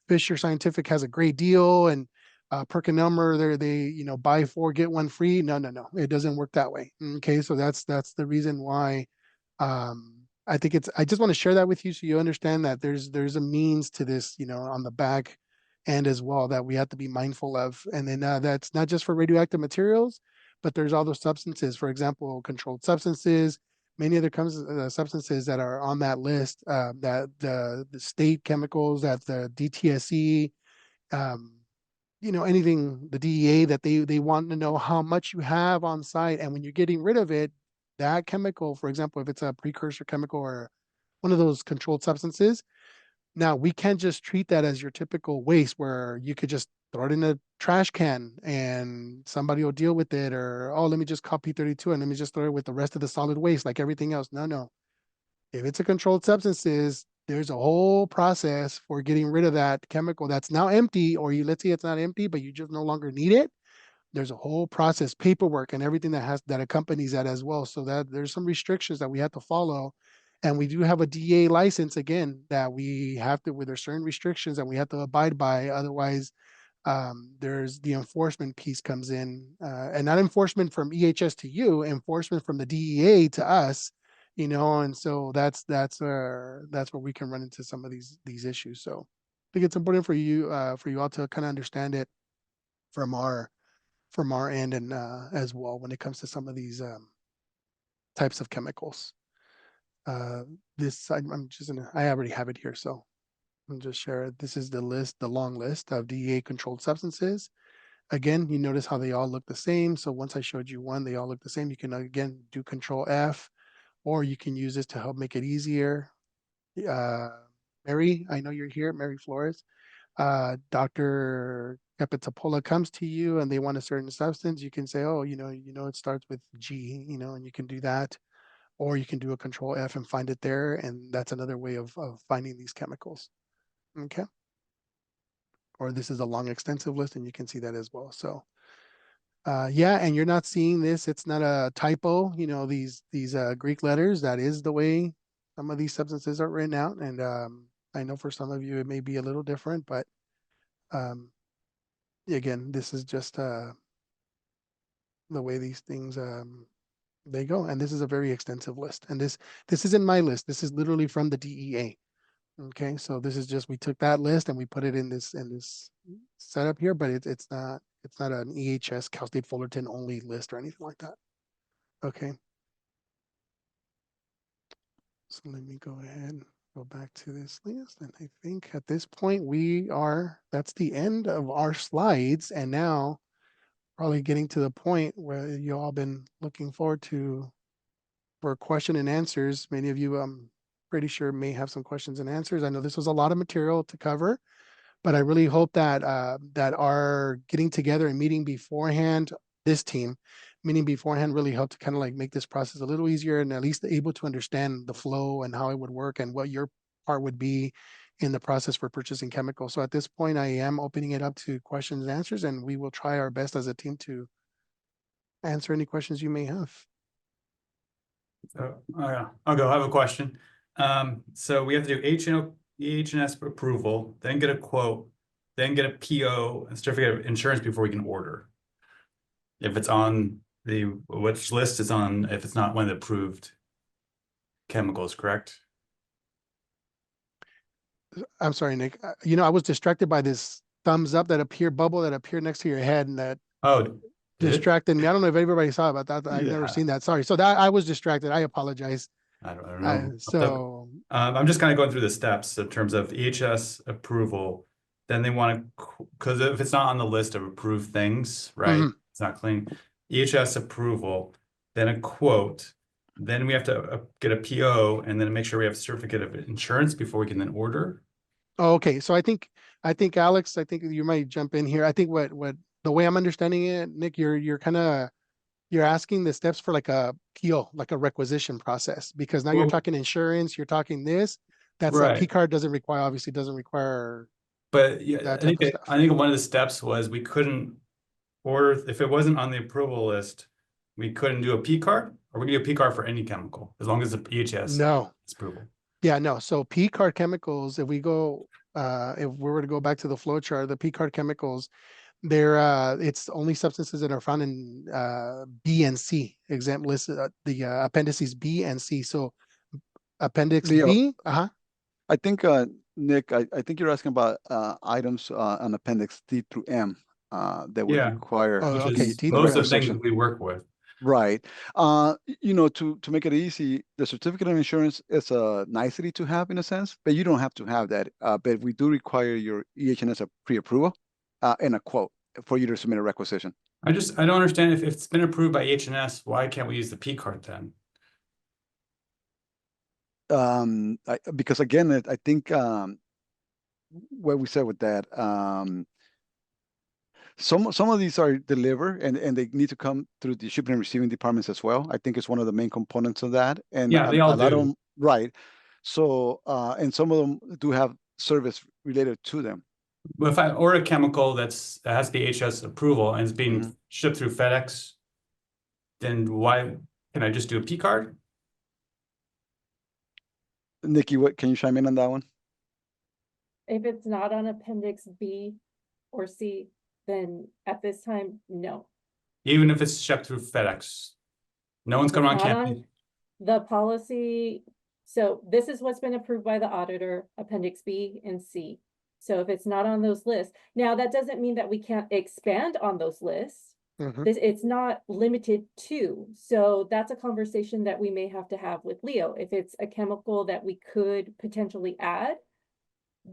Fisher Scientific has a great deal, and PerkinElmer, they buy 4 get 1 free. No, it doesn't work that way. Okay, so that's the reason why. I think I just want to share that with you so you understand that there's a means to this, on the back end as well, that we have to be mindful of. And then that's not just for radioactive materials, but there's other substances, for example, controlled substances, many other substances that are on that list, that the state chemicals, that the DTSE, anything, the DEA, that they want to know how much you have on site. And when you're getting rid of it, that chemical, for example, if it's a precursor chemical or one of those controlled substances, now we can't just treat that as your typical waste where you could just throw it in a trash can and somebody will deal with it, or, oh, let me just copy 32 and let me just throw it with the rest of the solid waste like everything else. No. If it's a controlled substances, there's a whole process for getting rid of that chemical that's now empty, or let's say it's not empty, but you just no longer need it. There's a whole process, paperwork, and everything that accompanies that as well. So that there's some restrictions that we have to follow. And we do have a DA license, again, that we have to, with there's certain restrictions that we have to abide by. Otherwise, there's the enforcement piece comes in, and not enforcement from EHS to you, enforcement from the DEA to us, and so that's where we can run into some of these issues. So think it's important for you all to kind of understand it from our end and as well when it comes to some of these types of chemicals. I'm just gonna, I already have it here, so I'll just share it. This is the list, the long list of DEA controlled substances. Again, you notice how they all look the same. So once I showed you one, they all look the same. You can again do Control F, or you can use this to help make it easier. Mary, I know you're here, Mary Flores. Dr. Capitopola comes to you and they want a certain substance. You can say, oh, it starts with G, and you can do that. Or you can do a Control F and find it there. And that's another way of finding these chemicals. Okay. Or this is a long extensive list and you can see that as well. So yeah, and you're not seeing this. It's not a typo, these Greek letters. That is the way some of these substances are written out. And I know for some of you it may be a little different, but again, this is just the way these things they go. And this is a very extensive list. And this isn't my list. This is literally from the DEA. Okay, so this is just, we took that list and we put it in this setup here, but it's not an EHS Cal State Fullerton only list or anything like that. Okay. So let me go ahead and go back to this list. And I think at this point that's the end of our slides. And now probably getting to the point where you all been looking forward to for question and answers. Many of you, I'm pretty sure, may have some questions and answers. I know this was a lot of material to cover, but I really hope that that our getting together and meeting beforehand, this team meeting beforehand really helped to kind of like make this process a little easier and at least able to understand the flow and how it would work and what your part would be in the process for purchasing chemicals. So at this point, I am opening it up to questions and answers, and we will try our best as a team to answer any questions you may have. So, yeah, I'll go. I have a question. So we have to do EH&S approval, then get a quote, then get a PO and certificate of insurance before we can order. If it's on which list is on, if it's not one of the approved chemicals, correct? I'm sorry, Nick. I was distracted by this thumbs up bubble that appeared next to your head, and that Oh, distracted me. I don't know if everybody saw about that. I've never seen that. Sorry. So that I was distracted. I apologize. I don't know. So I'm just kind of going through the steps in terms of EHS approval. Then they want to, because if it's not on the list of approved things, right? It's not clean. EHS approval, then a quote, then we have to get a PO, and then make sure we have a certificate of insurance before we can then order. Oh, okay. So I think Alex, I think you might jump in here. I think what the way I'm understanding it, Nick, you're asking the steps for like a PO, like a requisition process, because now you're talking insurance, you're talking this. That's a P card doesn't require But yeah, that type of stuff. I think one of the steps was we couldn't order if it wasn't on the approval list, we couldn't do a P card, or we can do a P card for any chemical as long as the EHS No. is approval. Yeah, no. So P card chemicals, if we were to go back to the flow chart, the P card chemicals, it's only substances that are found in B and C exempt list, the appendices B and C. So appendix Leo, B, I think Nick, I think you're asking about items on appendix D through M that would require Oh, which okay, is D most through of the M. things that we work with. Right. To make it easy, the certificate of insurance is a nicety to have in a sense, but you don't have to have that. But we do require your EH&S pre-approval and a quote for you to submit a requisition. I don't understand if it's been approved by EH&S, why can't we use the P card then? Because again, I think what we said with that, some of these are delivered and they need to come through the shipping and receiving departments as well. I think it's one of the main components of that. And yeah, they all a lot do. of them, right. So, and some of them do have service related to them. But if I order a chemical that has to be EHS approval and it's being shipped through FedEx, then why can I just do a P card? Nikki, what can you chime in on that one? If it's not on appendix B or C, then at this time, no. Even if it's shipped through FedEx, no one's coming on campus. The policy, so this is what's been approved by the auditor, appendix B and C. So if it's not on those lists, now that doesn't mean that we can't expand on those lists. Mhm. It's not limited to, so that's a conversation that we may have to have with Leo. If it's a chemical that we could potentially add,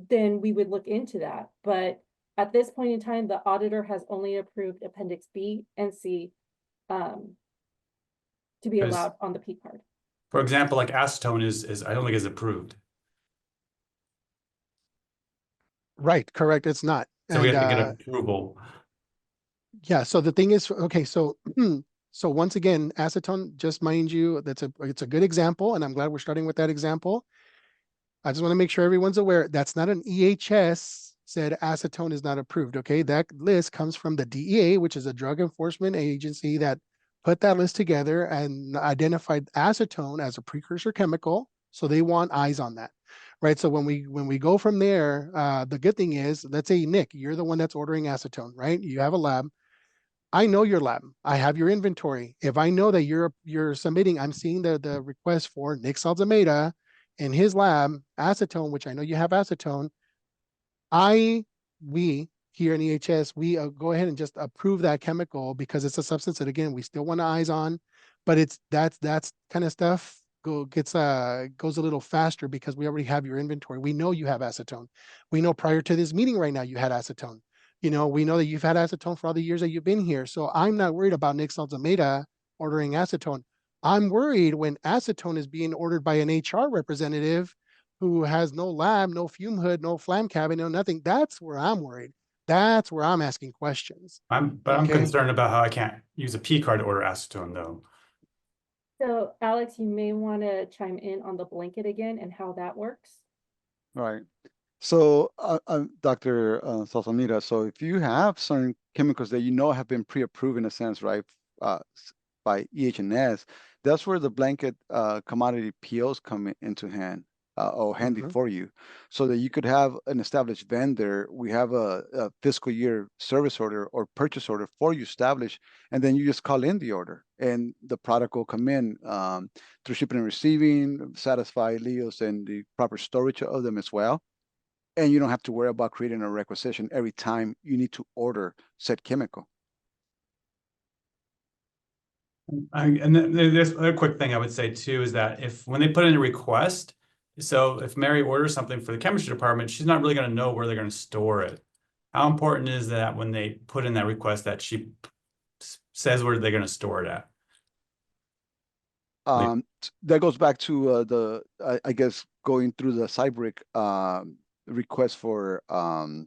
then we would look into that. But at this point in time, the auditor has only approved Appendix B and C to be Because- allowed on the P card. For example, like acetone is I don't think is approved. Right, correct, it's not. So we And, have to get approval. yeah, so the thing is, okay, so so once again, acetone, just mind you, it's a good example, and I'm glad we're starting with that example. I just want to make sure everyone's aware that's not an EHS said acetone is not approved. Okay, that list comes from the DEA, which is a drug enforcement agency that put that list together and identified acetone as a precursor chemical. So they want eyes on that, right? So when we go from there, the good thing is, let's say Nick, you're the one that's ordering acetone, right? You have a lab. I know your lab. I have your inventory. If I know that you're submitting, I'm seeing the request for Nick Salzameda in his lab, acetone, which I know you have acetone. We here in EHS, we go ahead and just approve that chemical because it's a substance that, again, we still want eyes on, but that's kind of stuff goes a little faster because we already have your inventory. We know you have acetone. We know prior to this meeting right now you had acetone. You know, we know that you've had acetone for all the years that you've been here. So I'm not worried about Nick Salzameda ordering acetone. I'm worried when acetone is being ordered by an HR representative who has no lab, no fume hood, no flam cabin, no nothing. That's where I'm worried. That's where I'm asking questions. I'm Okay. concerned about how I can't use a P card to order acetone though. So Alex, you may want to chime in on the blanket again and how that works. Right. So, Dr. Salsamira, so if you have certain chemicals that you know have been pre-approved in a sense, right, by EH&S, that's where the blanket commodity POs come into hand or handy for you, so that you could have an established vendor. We have a fiscal year service order or purchase order for you established, and then you just call in the order, and the product will come in through shipping and receiving, satisfy Leo's and the proper storage of them as well. And you don't have to worry about creating a requisition every time you need to order said chemical. And then there's a quick thing I would say too is that when they put in a request, so if Mary orders something for the chemistry department, she's not really going to know where they're going to store it. How important is that when they put in that request that she says where they're going to store it at? That goes back to I guess going through the Cybric request for I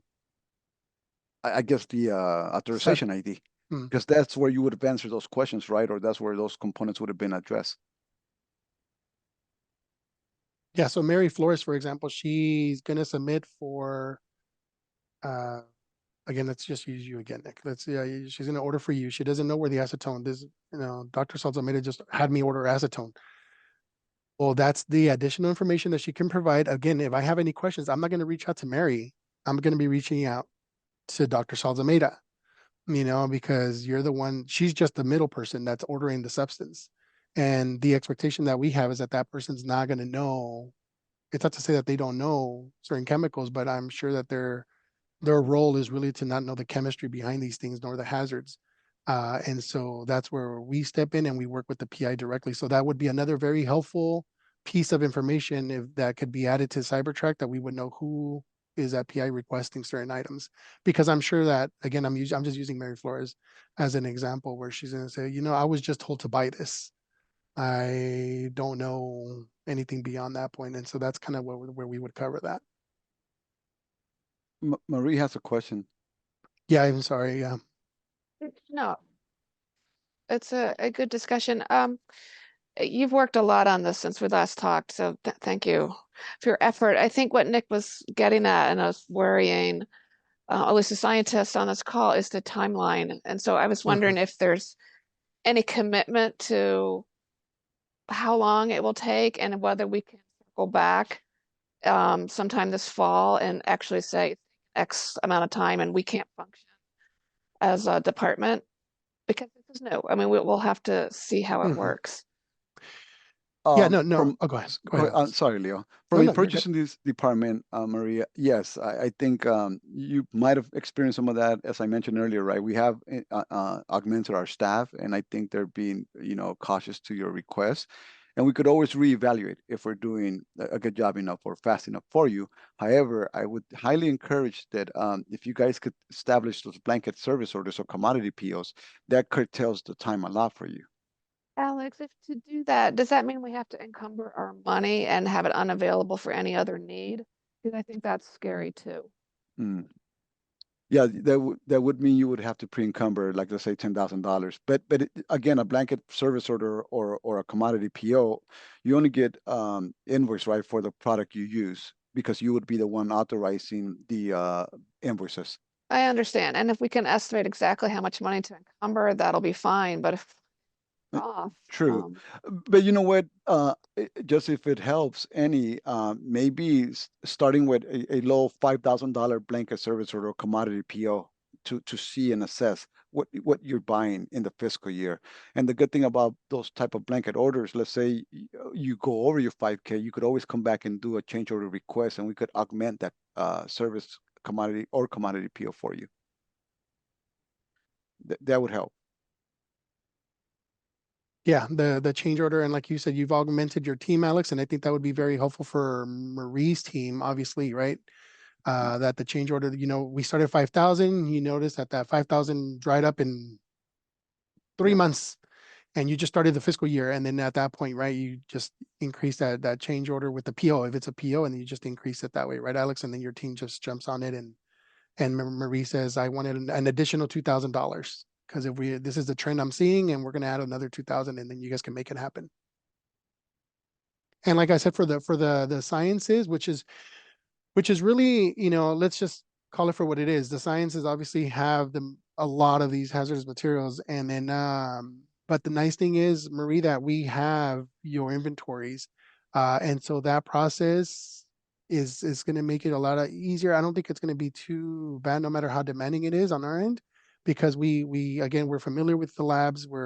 guess the authorization ID, because that's where you would have answered those questions, right? Or that's where those components would have been addressed. Yeah, so Mary Flores, for example, she's gonna submit for again, let's just use you again, Nick. She's gonna order for you. She doesn't know where the acetone is. You know, Dr. Salzameda just had me order acetone. Well, that's the additional information that she can provide. Again, if I have any questions, I'm not gonna reach out to Mary. I'm gonna be reaching out to Dr. Salzameda, you know, because you're the one, she's just the middle person that's ordering the substance. And the expectation that we have is that that person's not going to know. It's not to say that they don't know certain chemicals, but I'm sure that their role is really to not know the chemistry behind these things nor the hazards. And so that's where we step in and we work with the PI directly. So that would be another very helpful piece of information if that could be added to CyberTrack, that we would know who is at PI requesting certain items. Because I'm sure that, again, I'm just using Mary Flores as an example where she's going to say, you know, I was just told to buy this. I don't know anything beyond that point. And so that's kind of where we would cover that. Marie has a question. Yeah, I'm sorry. Yeah. No, it's a good discussion. You've worked a lot on this since we last talked, so thank you for your effort. I think what Nick was getting at, and I was worrying, at least the scientists on this call, is the timeline. And so I was wondering if there's any commitment to how long it will take and whether we can go back sometime this fall and actually say X amount of time and we can't function as a department, because this is new. I mean, we'll have to see how it works. Yeah, no, From oh, go ahead. Go ahead, Alex. sorry, Leo. No, From no, a you're good. purchasing this department, Maria, yes, I think you might have experienced some of that, as I mentioned earlier, right? We have augmented our staff, and I think they're being, cautious to your requests. And we could always reevaluate if we're doing a good job enough or fast enough for you. However, I would highly encourage that if you guys could establish those blanket service orders or commodity POs, that curtails the time a lot for you. Alex, if to do that, does that mean we have to encumber our money and have it unavailable for any other need? Because I think that's scary too. Mm. Yeah, that would mean you would have to pre-encumber, like, let's say $10,000. But again, a blanket service order or a commodity PO, you only get invoice, right, for the product you use, because you would be the one authorizing the invoices. I understand. And if we can estimate exactly how much money to encumber, that'll be fine. But if off, True. But you know what? Just if it helps any, maybe starting with a low $5,000 blanket service order or commodity PO to see and assess what you're buying in the fiscal year. And the good thing about those type of blanket orders, let's say you go over your 5K, you could always come back and do a change order request, and we could augment that service commodity PO for you. That would help. Yeah, the change order, and like you said, you've augmented your team, Alex, and I think that would be very helpful for Marie's team, obviously, right? That the change order, we started 5,000. You notice that 5,000 dried up in 3 months, and you just started the fiscal year, and then at that point, right, you just increase that change order with the PO, if it's a PO, and then you just increase it that way, right, Alex? And then your team just jumps on it, and Marie says, I wanted an additional $2,000. Because this is the trend I'm seeing, and we're going to add another 2,000, and then you guys can make it happen. And like I said, for the sciences, which is really, let's just call it for what it is. The sciences obviously have a lot of these hazardous materials, and then but the nice thing is, Marie, that we have your inventories, and so that process is going to make it a lot easier. I don't think it's going to be too bad, no matter how demanding it is on our end, because again, we're familiar with the labs. We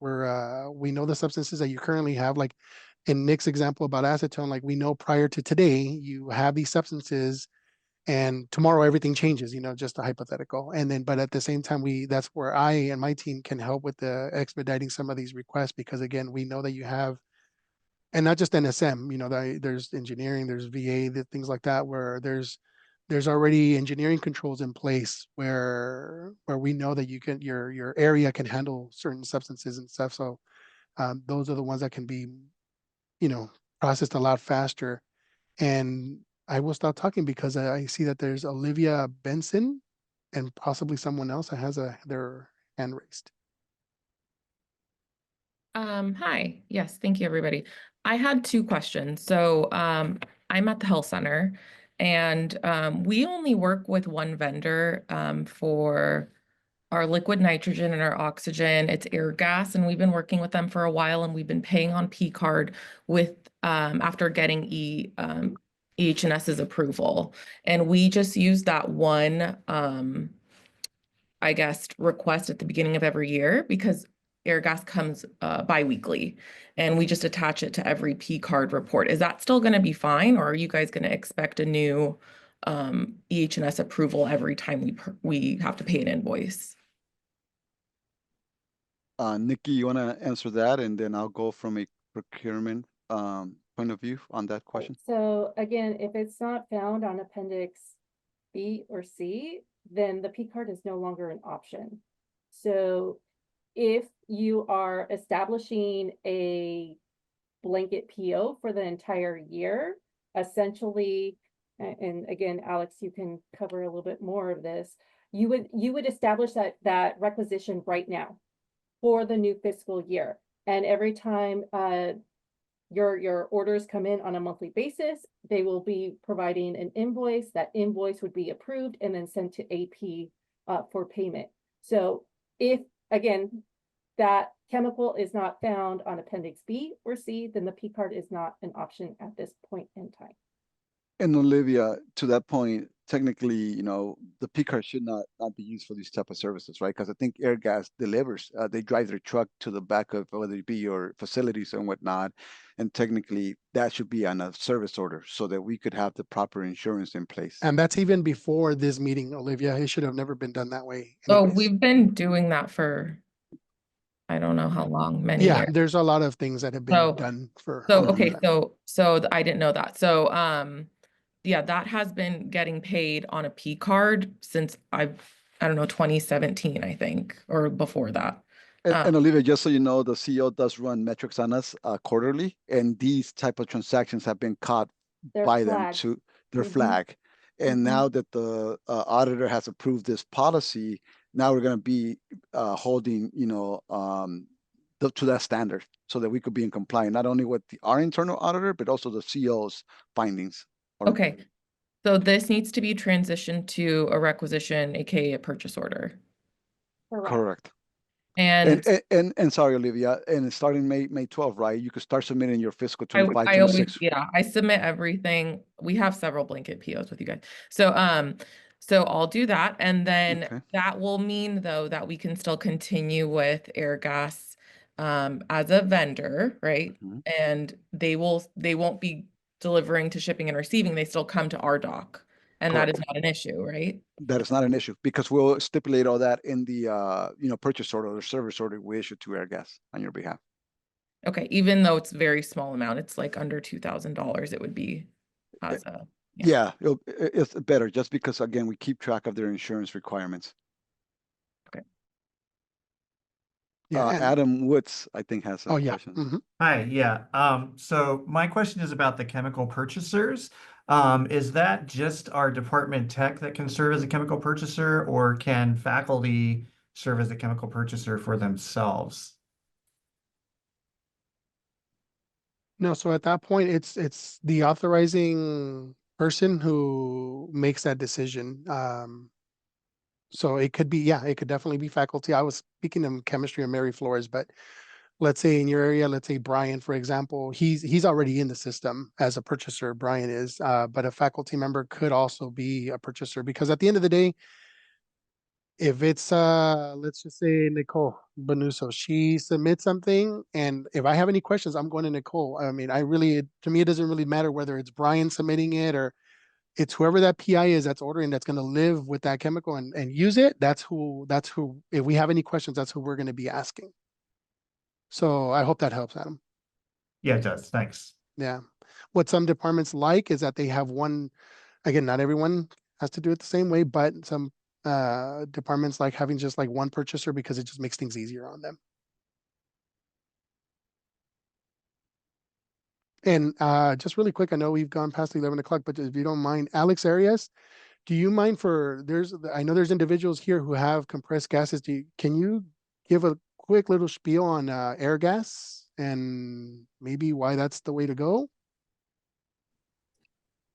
know the substances that you currently have, like in Nick's example about acetone, like we know prior to today, you have these substances, and tomorrow everything changes, just a hypothetical. And then, but at the same time, that's where I and my team can help with the expediting some of these requests, because again, we know that you have, and not just NSM, there's engineering, there's VA, things like that, where there's already engineering controls in place where we know that your area can handle certain substances and stuff. So those are the ones that can be, processed a lot faster. And I will stop talking because I see that there's Olivia Benson and possibly someone else that has their hand raised. Hi. Yes, thank you, everybody. I had two questions. So I'm at the health center, and we only work with one vendor for our liquid nitrogen and our oxygen. It's Airgas, and we've been working with them for a while, and we've been paying on P card with after getting EH&S's approval. And we just use that one I guess, request at the beginning of every year, because Airgas comes bi-weekly, and we just attach it to every P card report. Is that still going to be fine, or are you guys going to expect a new EH&S approval every time we have to pay an invoice? Nikki, you want to answer that, and then I'll go from a procurement point of view on that question. So again, if it's not found on Appendix B or C, then the P card is no longer an option. So if you are establishing a blanket PO for the entire year, essentially, and again, Alex, you can cover a little bit more of this, you would establish that requisition right now for the new fiscal year. And every time your orders come in on a monthly basis, they will be providing an invoice. That invoice would be approved and then sent to AP for payment. So if, again, that chemical is not found on Appendix B or C, then the P card is not an option at this point in time. And Olivia, to that point, technically, you know, the P card should not be used for these type of services, right? Because I think Airgas delivers. They drive their truck to the back of whether it be your facilities and whatnot, and technically that should be on a service order so that we could have the proper insurance in place. And that's even before this meeting, Olivia. It should have never been done that way. So anyways. we've been doing that for, I don't know how long, many Yeah, years. there's a lot of things that have been So- done for a So, long okay, time. I didn't know that. So, yeah, that has been getting paid on a P card since I don't know, 2017, I think, or before that. And Olivia, just so you know, the CEO does run metrics on us quarterly, and these type of transactions have been caught They're by them flagged. to their Mhm. flag. And Mhm. now that the auditor has approved this policy, now we're going to be holding, you know, to that standard so that we could be in compliance, not only with our internal auditor, but also the CEO's findings. Okay, so this needs to be transitioned to a requisition, aka a purchase order. Correct. And And sorry, Olivia, and starting May 12th, right? You could start submitting your fiscal I 25, always, 26. yeah, I submit everything. We have several blanket POs with you guys. So, so I'll do that. And then Okay. that will mean though, that we can still continue with Airgas, as a vendor, right? Mhm. And they won't be delivering to shipping and receiving. They still come to our dock. And that is not an issue, right? That is not an issue because we'll stipulate all that in the you know, purchase order or service order we issue to Airgas on your behalf. Okay, even though it's very small amount, it's like under $2,000, it would be as a, Yeah, it's better just because again we keep track of their insurance requirements. Yeah, and- Adam Woods, I think, has a Oh, yeah. question. Mhm. Hi, yeah. So my question is about the chemical purchasers. Is that just our department tech that can serve as a chemical purchaser, or can faculty serve as a chemical purchaser for themselves? No, so at that point, it's the authorizing person who makes that decision. So it could be, yeah, it could definitely be faculty. I was speaking of chemistry or Mary Flores, but let's say in your area, let's say Brian, for example, he's already in the system as a purchaser, Brian is, but a faculty member could also be a purchaser because at the end of the day, if it's let's just say Nicole Benuso, she submits something, and if I have any questions, I'm going to Nicole. I mean, to me, it doesn't really matter whether it's Brian submitting it or it's whoever that PI is that's ordering that's going to live with that chemical and use it. That's who, if we have any questions, that's who we're going to be asking. So I hope that helps, Adam. Yeah, it does. Thanks. Yeah. What some departments like is that they have one, again, not everyone has to do it the same way, but some departments like having just like one purchaser because it just makes things easier on them. And just really quick, I know we've gone past 11 o'clock, but if you don't mind, Alex Arias, do you mind I know there's individuals here who have compressed gases. Can you give a quick little spiel on air gas and maybe why that's the way to go?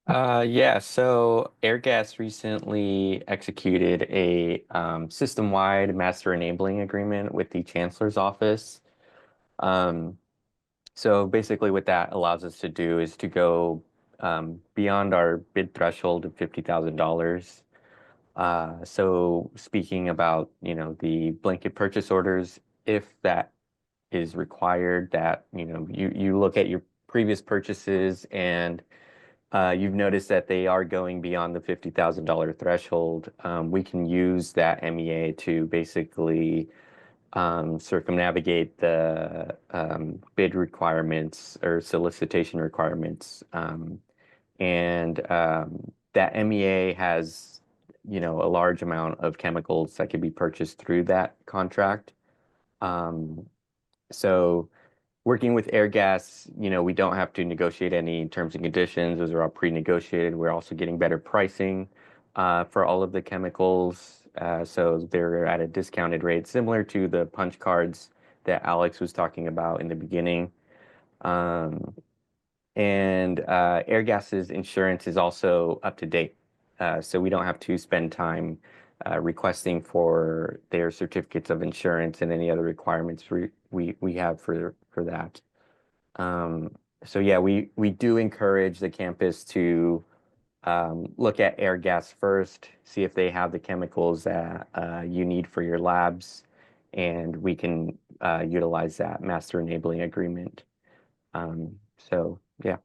Yeah, so Airgas recently executed a system-wide master enabling agreement with the Chancellor's Office. So basically what that allows us to do is to go beyond our bid threshold of $50,000. So speaking about, you know, the blanket purchase orders, if that is required, that, you know, you look at your previous purchases and you've noticed that they are going beyond the $50,000 threshold, we can use that MEA to basically circumnavigate the bid requirements or solicitation requirements. And that MEA has, you know, a large amount of chemicals that can be purchased through that contract. So working with Airgas, you know, we don't have to negotiate any terms and conditions. Those are all pre-negotiated. We're also getting better pricing for all of the chemicals. So they're at a discounted rate, similar to the punch cards that Alex was talking about in the beginning. And Airgas's insurance is also up to date. So we don't have to spend time requesting for their certificates of insurance and any other requirements we have for that. So yeah, we do encourage the campus to look at air gas first, see if they have the chemicals that you need for your labs, and we can utilize that master enabling agreement. So yeah.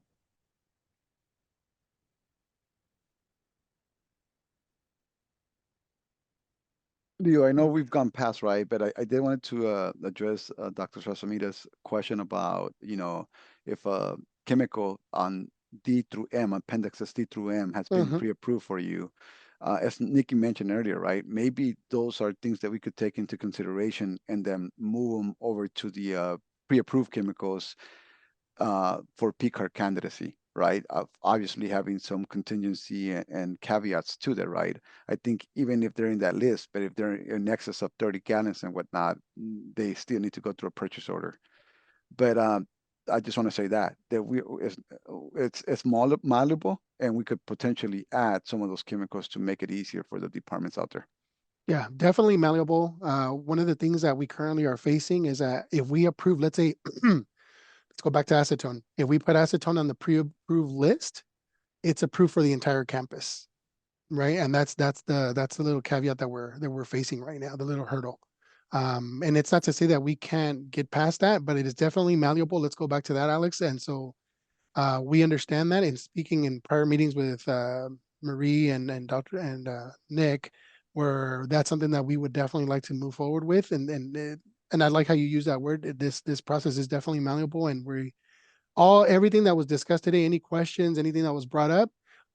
Leo, I know we've gone past, right? But I did want to address Dr. Sasamida's question about, if a chemical on D through M, appendixes D through M, has been Mhm. pre-approved for you. As Nikki mentioned earlier, right? Maybe those are things that we could take into consideration and then move them over to the pre-approved chemicals for PCAR candidacy, right? Obviously having some contingency and caveats to that, right? I think even if they're in that list, but if they're in excess of 30 gallons and whatnot, they still need to go through a purchase order. But I just want to say that it's malleable, and we could potentially add some of those chemicals to make it easier for the departments out there. Yeah, definitely malleable. One of the things that we currently are facing is that if we approve, let's say, let's go back to acetone. If we put acetone on the pre-approved list, it's approved for the entire campus, right? And that's the little caveat that we're facing right now, the little hurdle. And it's not to say that we can't get past that, but it is definitely malleable. Let's go back to that, Alex. And so we understand that. And speaking in prior meetings with Marie and Dr. and Nick, where that's something that we would definitely like to move forward with. And I like how you use that word. This process is definitely malleable, and everything that was discussed today, any questions, anything that was brought up,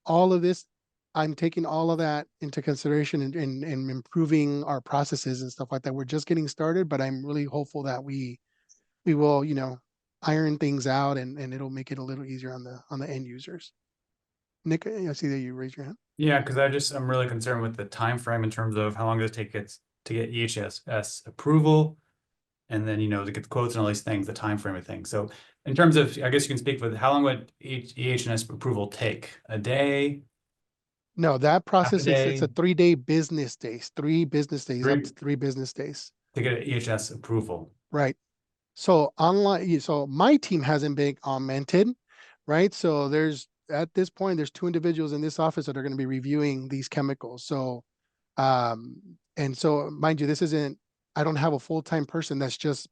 all of this, I'm taking all of that into consideration and improving our processes and stuff like that. We're just getting started, but I'm really hopeful that we will, iron things out, and it'll make it a little easier on the end users. Nick, I see that you raised your hand. Yeah, because I'm really concerned with the time frame in terms of how long does it take it to get EHS approval, and then to get the quotes and all these things, the time frame of things. So in terms of, I guess you can speak with how long would EHS approval take? A day? No, that process it's a day? 3-day business days, 3 business days, up Three- to 3 business days. To get an EHS approval. Right. So so my team hasn't been augmented, right? So at this point, there's 2 individuals in this office that are going to be reviewing these chemicals. So, and so mind you, I don't have a full-time person that's just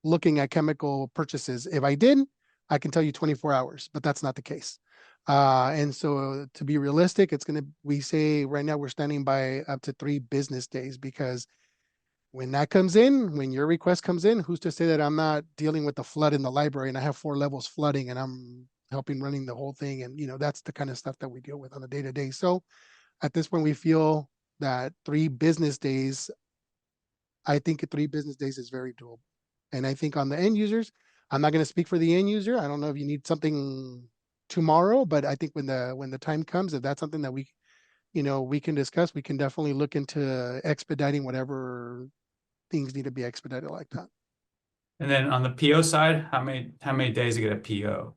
looking at chemical purchases. If I did, I can tell you 24 hours, but that's not the case. And so to be realistic, we say right now we're standing by up to 3 business days, because when that comes in, when your request comes in, who's to say that I'm not dealing with the flood in the library and I have 4 levels flooding and I'm helping running the whole thing. And, that's the kind of stuff that we deal with on a day-to-day. So at this point, we feel that 3 business days, I think 3 business days is very doable. And I think on the end users, I'm not going to speak for the end user. I don't know if you need something tomorrow, but I think when the time comes, if that's something that we can discuss, we can definitely look into expediting whatever things need to be expedited like that. And then on the PO side, how many days to get a PO,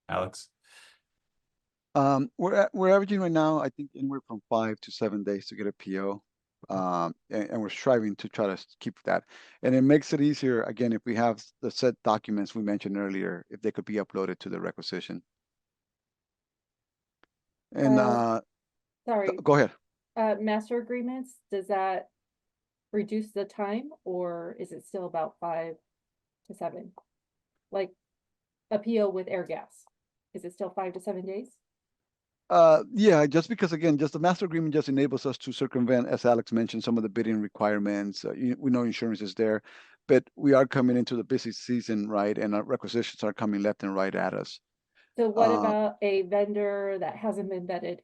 Alex? We're averaging right now, I think, anywhere from 5 to 7 days to get a PO. And we're striving to try to keep that. And it makes it easier, again, if we have the set documents we mentioned earlier, if they could be uploaded to the requisition. And Sorry, go ahead. master agreements, does that reduce the time, or is it still about 5 to 7? Like a PO with air gas, is it still 5 to 7 days? Yeah, just because, again, just the master agreement just enables us to circumvent, as Alex mentioned, some of the bidding requirements. We know insurance is there, but we are coming into the busy season, right? And our requisitions are coming left and right at us. So what about a vendor that hasn't been vetted?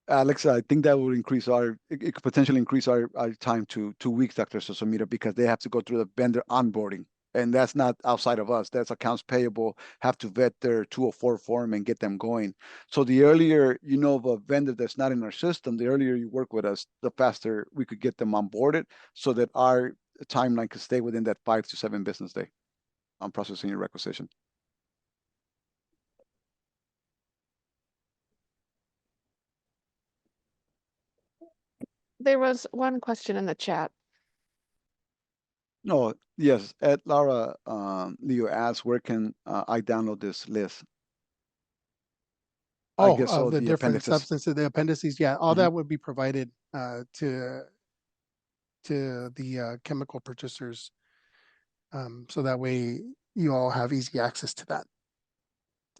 Alex, I think that will increase it could potentially increase our time to 2 weeks, Dr. Sosomita, because they have to go through the vendor onboarding. And that's not outside of us. That's accounts payable, have to vet their 204 form and get them going. So the earlier you know of a vendor that's not in our system, the earlier you work with us, the faster we could get them onboarded, so that our timeline could stay within that 5 to 7 business day on processing your requisition. There was one question in the chat. No, yes, Laura Leo asked, where can I download this list? I Oh, guess so, of the the different appendices. substances, the appendices, yeah, all Mhm. that would be provided to the chemical purchasers. So that way you all have easy access to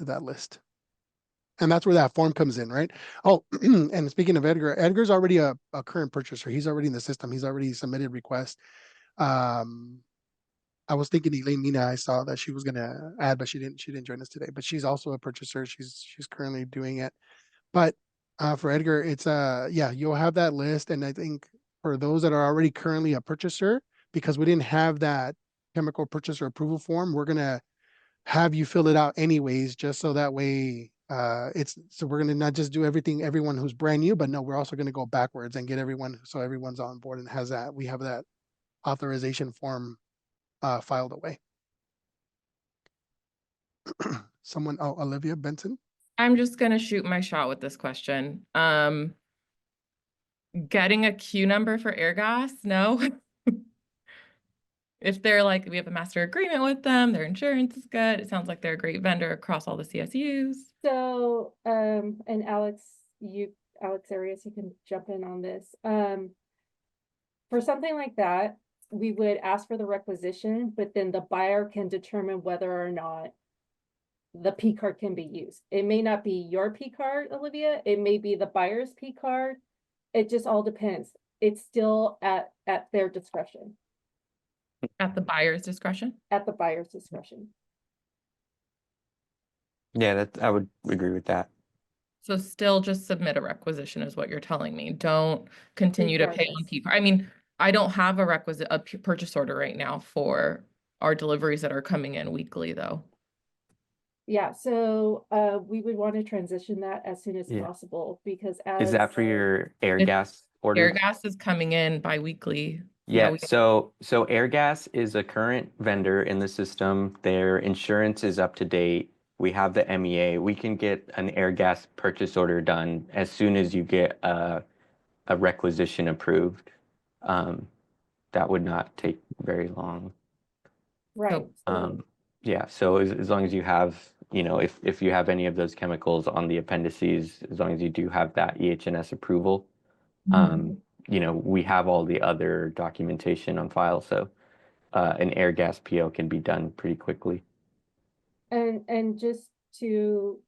that list. And that's where that form comes in, right? Oh, and speaking of Edgar, Edgar's already a current purchaser. He's already in the system. He's already submitted requests. I was thinking Elaine Mina, I saw that she was gonna add, but she didn't join us today. But she's also a purchaser. She's currently doing it. But for Edgar, it's yeah, you'll have that list. And I think for those that are already currently a purchaser, because we didn't have that chemical purchaser approval form, we're gonna have you fill it out anyways, just so that way we're gonna not just do everyone who's brand new, but no, we're also gonna go backwards and get everyone so everyone's on board and we have that authorization form filed away. Someone, oh, Olivia Benson. I'm just gonna shoot my shot with this question. Getting a queue number for air gas? No. If they're like, we have a master agreement with them, their insurance is good. It sounds like they're a great vendor across all the CSUs. So, and Alex Arias, you can jump in on this. For something like that, we would ask for the requisition, but then the buyer can determine whether or not the P card can be used. It may not be your P card, Olivia. It may be the buyer's P card. It just all depends. It's still at their discretion, At the buyer's discretion? at the buyer's discretion. Yeah, I would agree with that. So still just submit a requisition is what you're telling me. Don't continue to pay on Regardless. P card. I mean, I don't have a purchase order right now for our deliveries that are coming in weekly though. Yeah, so we would want to transition that as soon as Yeah. possible because Is that for your air It's gas order? Air gas is coming in bi-weekly. Yeah, so Air Gas is a current vendor in the system. Their insurance is up to date. We have the MEA. We can get an Air Gas purchase order done as soon as you get a requisition approved. That would not take very long. right. Yeah, so as long as you have, if you have any of those chemicals on the appendices, as long as you do have that EH&S approval, we have all the other documentation on file, so an air gas PO can be done pretty quickly. And just to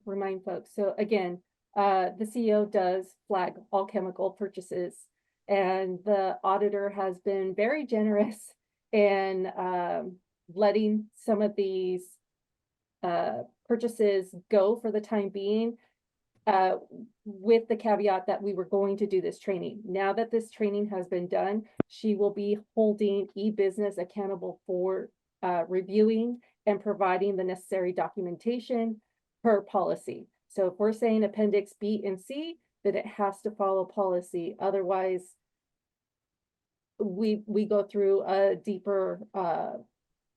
remind folks, so again, the CEO does flag all chemical purchases, and the auditor has been very generous in letting some of these purchases go for the time being, with the caveat that we were going to do this training. Now that this training has been done, she will be holding e-business accountable for reviewing and providing the necessary documentation per policy. So if we're saying Appendix B and C, then it has to follow policy. Otherwise, we go through a deeper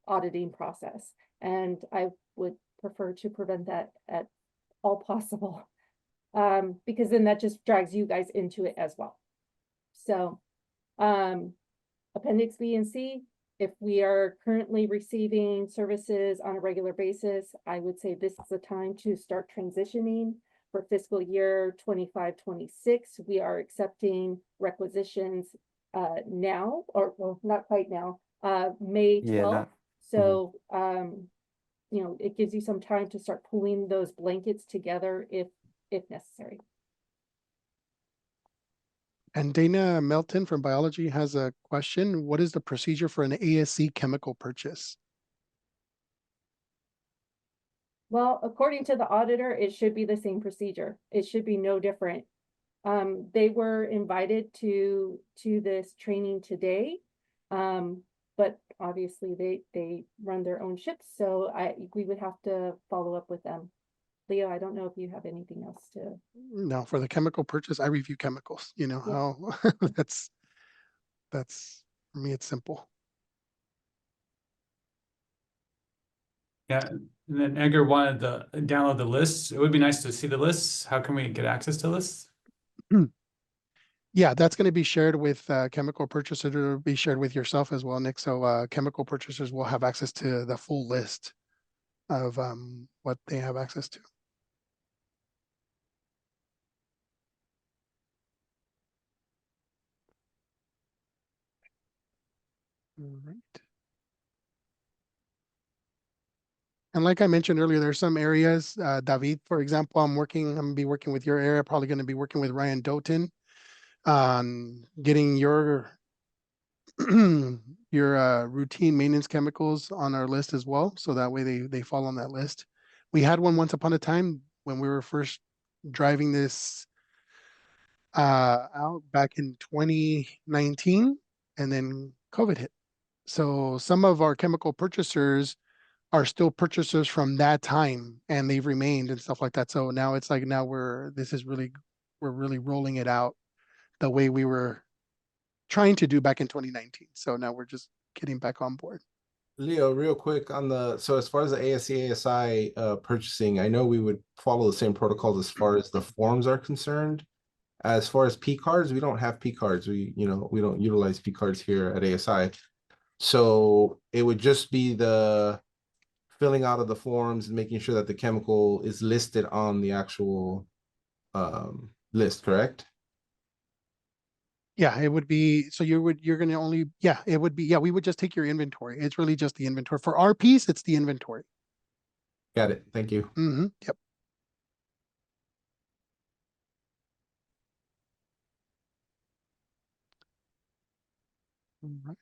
auditing process. And I would prefer to prevent that at all possible. Because then that just drags you guys into it as well. So, Appendix B and C, if we are currently receiving services on a regular basis, I would say this is the time to start transitioning. For fiscal year 25-26, we are accepting requisitions now, or well, not quite now, May 12th. So, it gives you some time to start pulling those blankets together if necessary. And Dana Melton from biology has a question. What is the procedure for an ASC chemical purchase? Well, according to the auditor, it should be the same procedure. It should be no different. They were invited to this training today. But obviously they run their own ships. So we would have to follow up with them. Leo, I don't know if you have anything else to. No, for the chemical purchase, I review chemicals, how that's for me, it's simple. Yeah, and then Edgar wanted to download the lists. It would be nice to see the lists. How can we get access to lists? Yeah, that's going to be shared with chemical purchasers. It'll be shared with yourself as well, Nick. So chemical purchasers will have access to the full list of what they have access to. All right. And like I mentioned earlier, there's some areas, David, for example, I'm gonna be working with your area, probably gonna be working with Ryan Doughton on getting your your routine maintenance chemicals on our list as well. So that way they fall on that list. We had one once upon a time when we were first driving this out back in 2019, and then COVID hit. So some of our chemical purchasers are still purchasers from that time, and they've remained and stuff like that. So now it's like now we're really rolling it out the way we were trying to do back in 2019. So now we're just getting back on board. Leo, real quick on so as far as the ASC ASI purchasing, I know we would follow the same protocols as far as the forms are concerned. As far as P cards, we don't have P cards. We don't utilize P cards here at ASI. So it would just be the filling out of the forms and making sure that the chemical is listed on the actual list, correct? Yeah, it would be, so you're gonna only, yeah, it would be, yeah, we would just take your inventory. It's really just the inventory. For our piece, it's the inventory. Got it. Thank you. Yep. All right.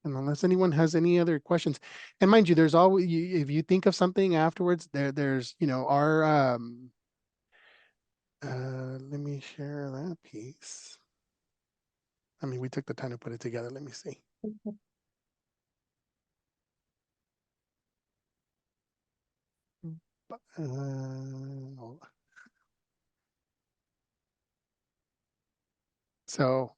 And unless anyone has any other questions, and mind you, there's always, if you think of something afterwards, there's, our, let me share that piece. I mean, we took the time to put it together. Let me see. Hold on. So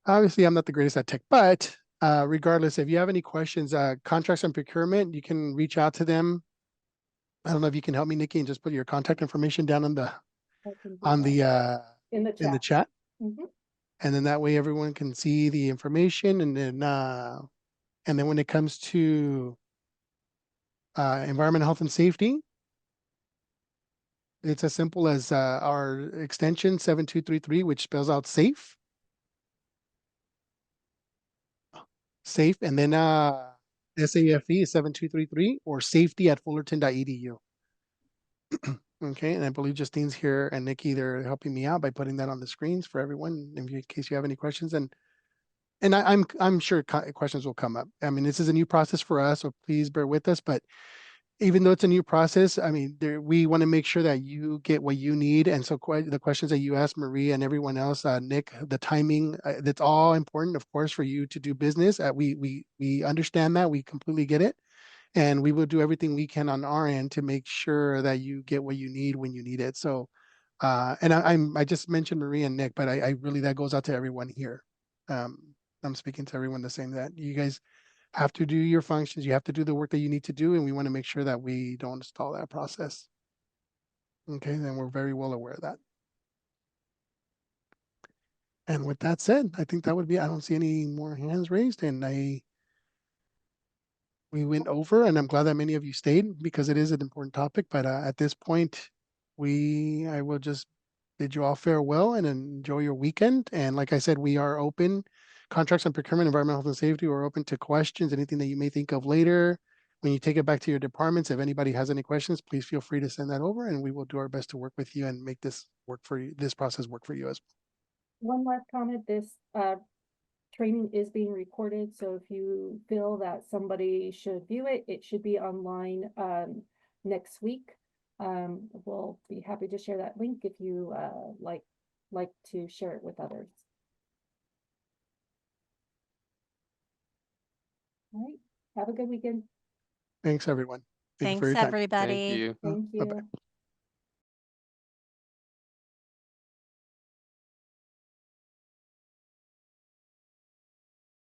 obviously I'm not the greatest at tech, but regardless, if you have any questions, contracts and procurement, you can reach out to them. I don't know if you can help me, Nikki, and just put your contact information down on the In in the chat. Mhm. And then that way everyone can see the information, and then when it comes to environmental health and safety, it's as simple as our extension 7233, which spells out safe, and then SAFE is 7233, or safety@fullerton.edu. Okay, and I believe Justine's here and Nikki, they're helping me out by putting that on the screens for everyone in case you have any questions. And I'm sure questions will come up. I mean, this is a new process for us, so please bear with us. But even though it's a new process, I mean, we want to make sure that you get what you need. And so the questions that you asked Maria and everyone else, Nick, the timing, that's all important, of course, for you to do business. We understand that. We completely get it. And we will do everything we can on our end to make sure that you get what you need when you need it. So, and I just mentioned Maria and Nick, but I really, that goes out to everyone here. I'm speaking to everyone the same, that you guys have to do your functions. You have to do the work that you need to do, and we want to make sure that we don't stall that process. Okay, then we're very well aware of that. And with that said, I think that would be, I don't see any more hands raised, and we went over, and I'm glad that many of you stayed because it is an important topic. But at this point, I will just bid you all farewell and enjoy your weekend. And like I said, we are open. Contracts and procurement, environmental health and safety, we're open to questions, anything that you may think of later. When you take it back to your departments, if anybody has any questions, please feel free to send that over, and we will do our best to work with you and make this work for you, this process work for you as well. One last comment, this training is being recorded, so if you feel that somebody should view it, it should be online next week. We'll be happy to share that link if you like to share it with others. All right, have a good weekend. Thanks, everyone. Thank you for Thanks, your time. everybody. Thank you. Thank you. Bye-bye.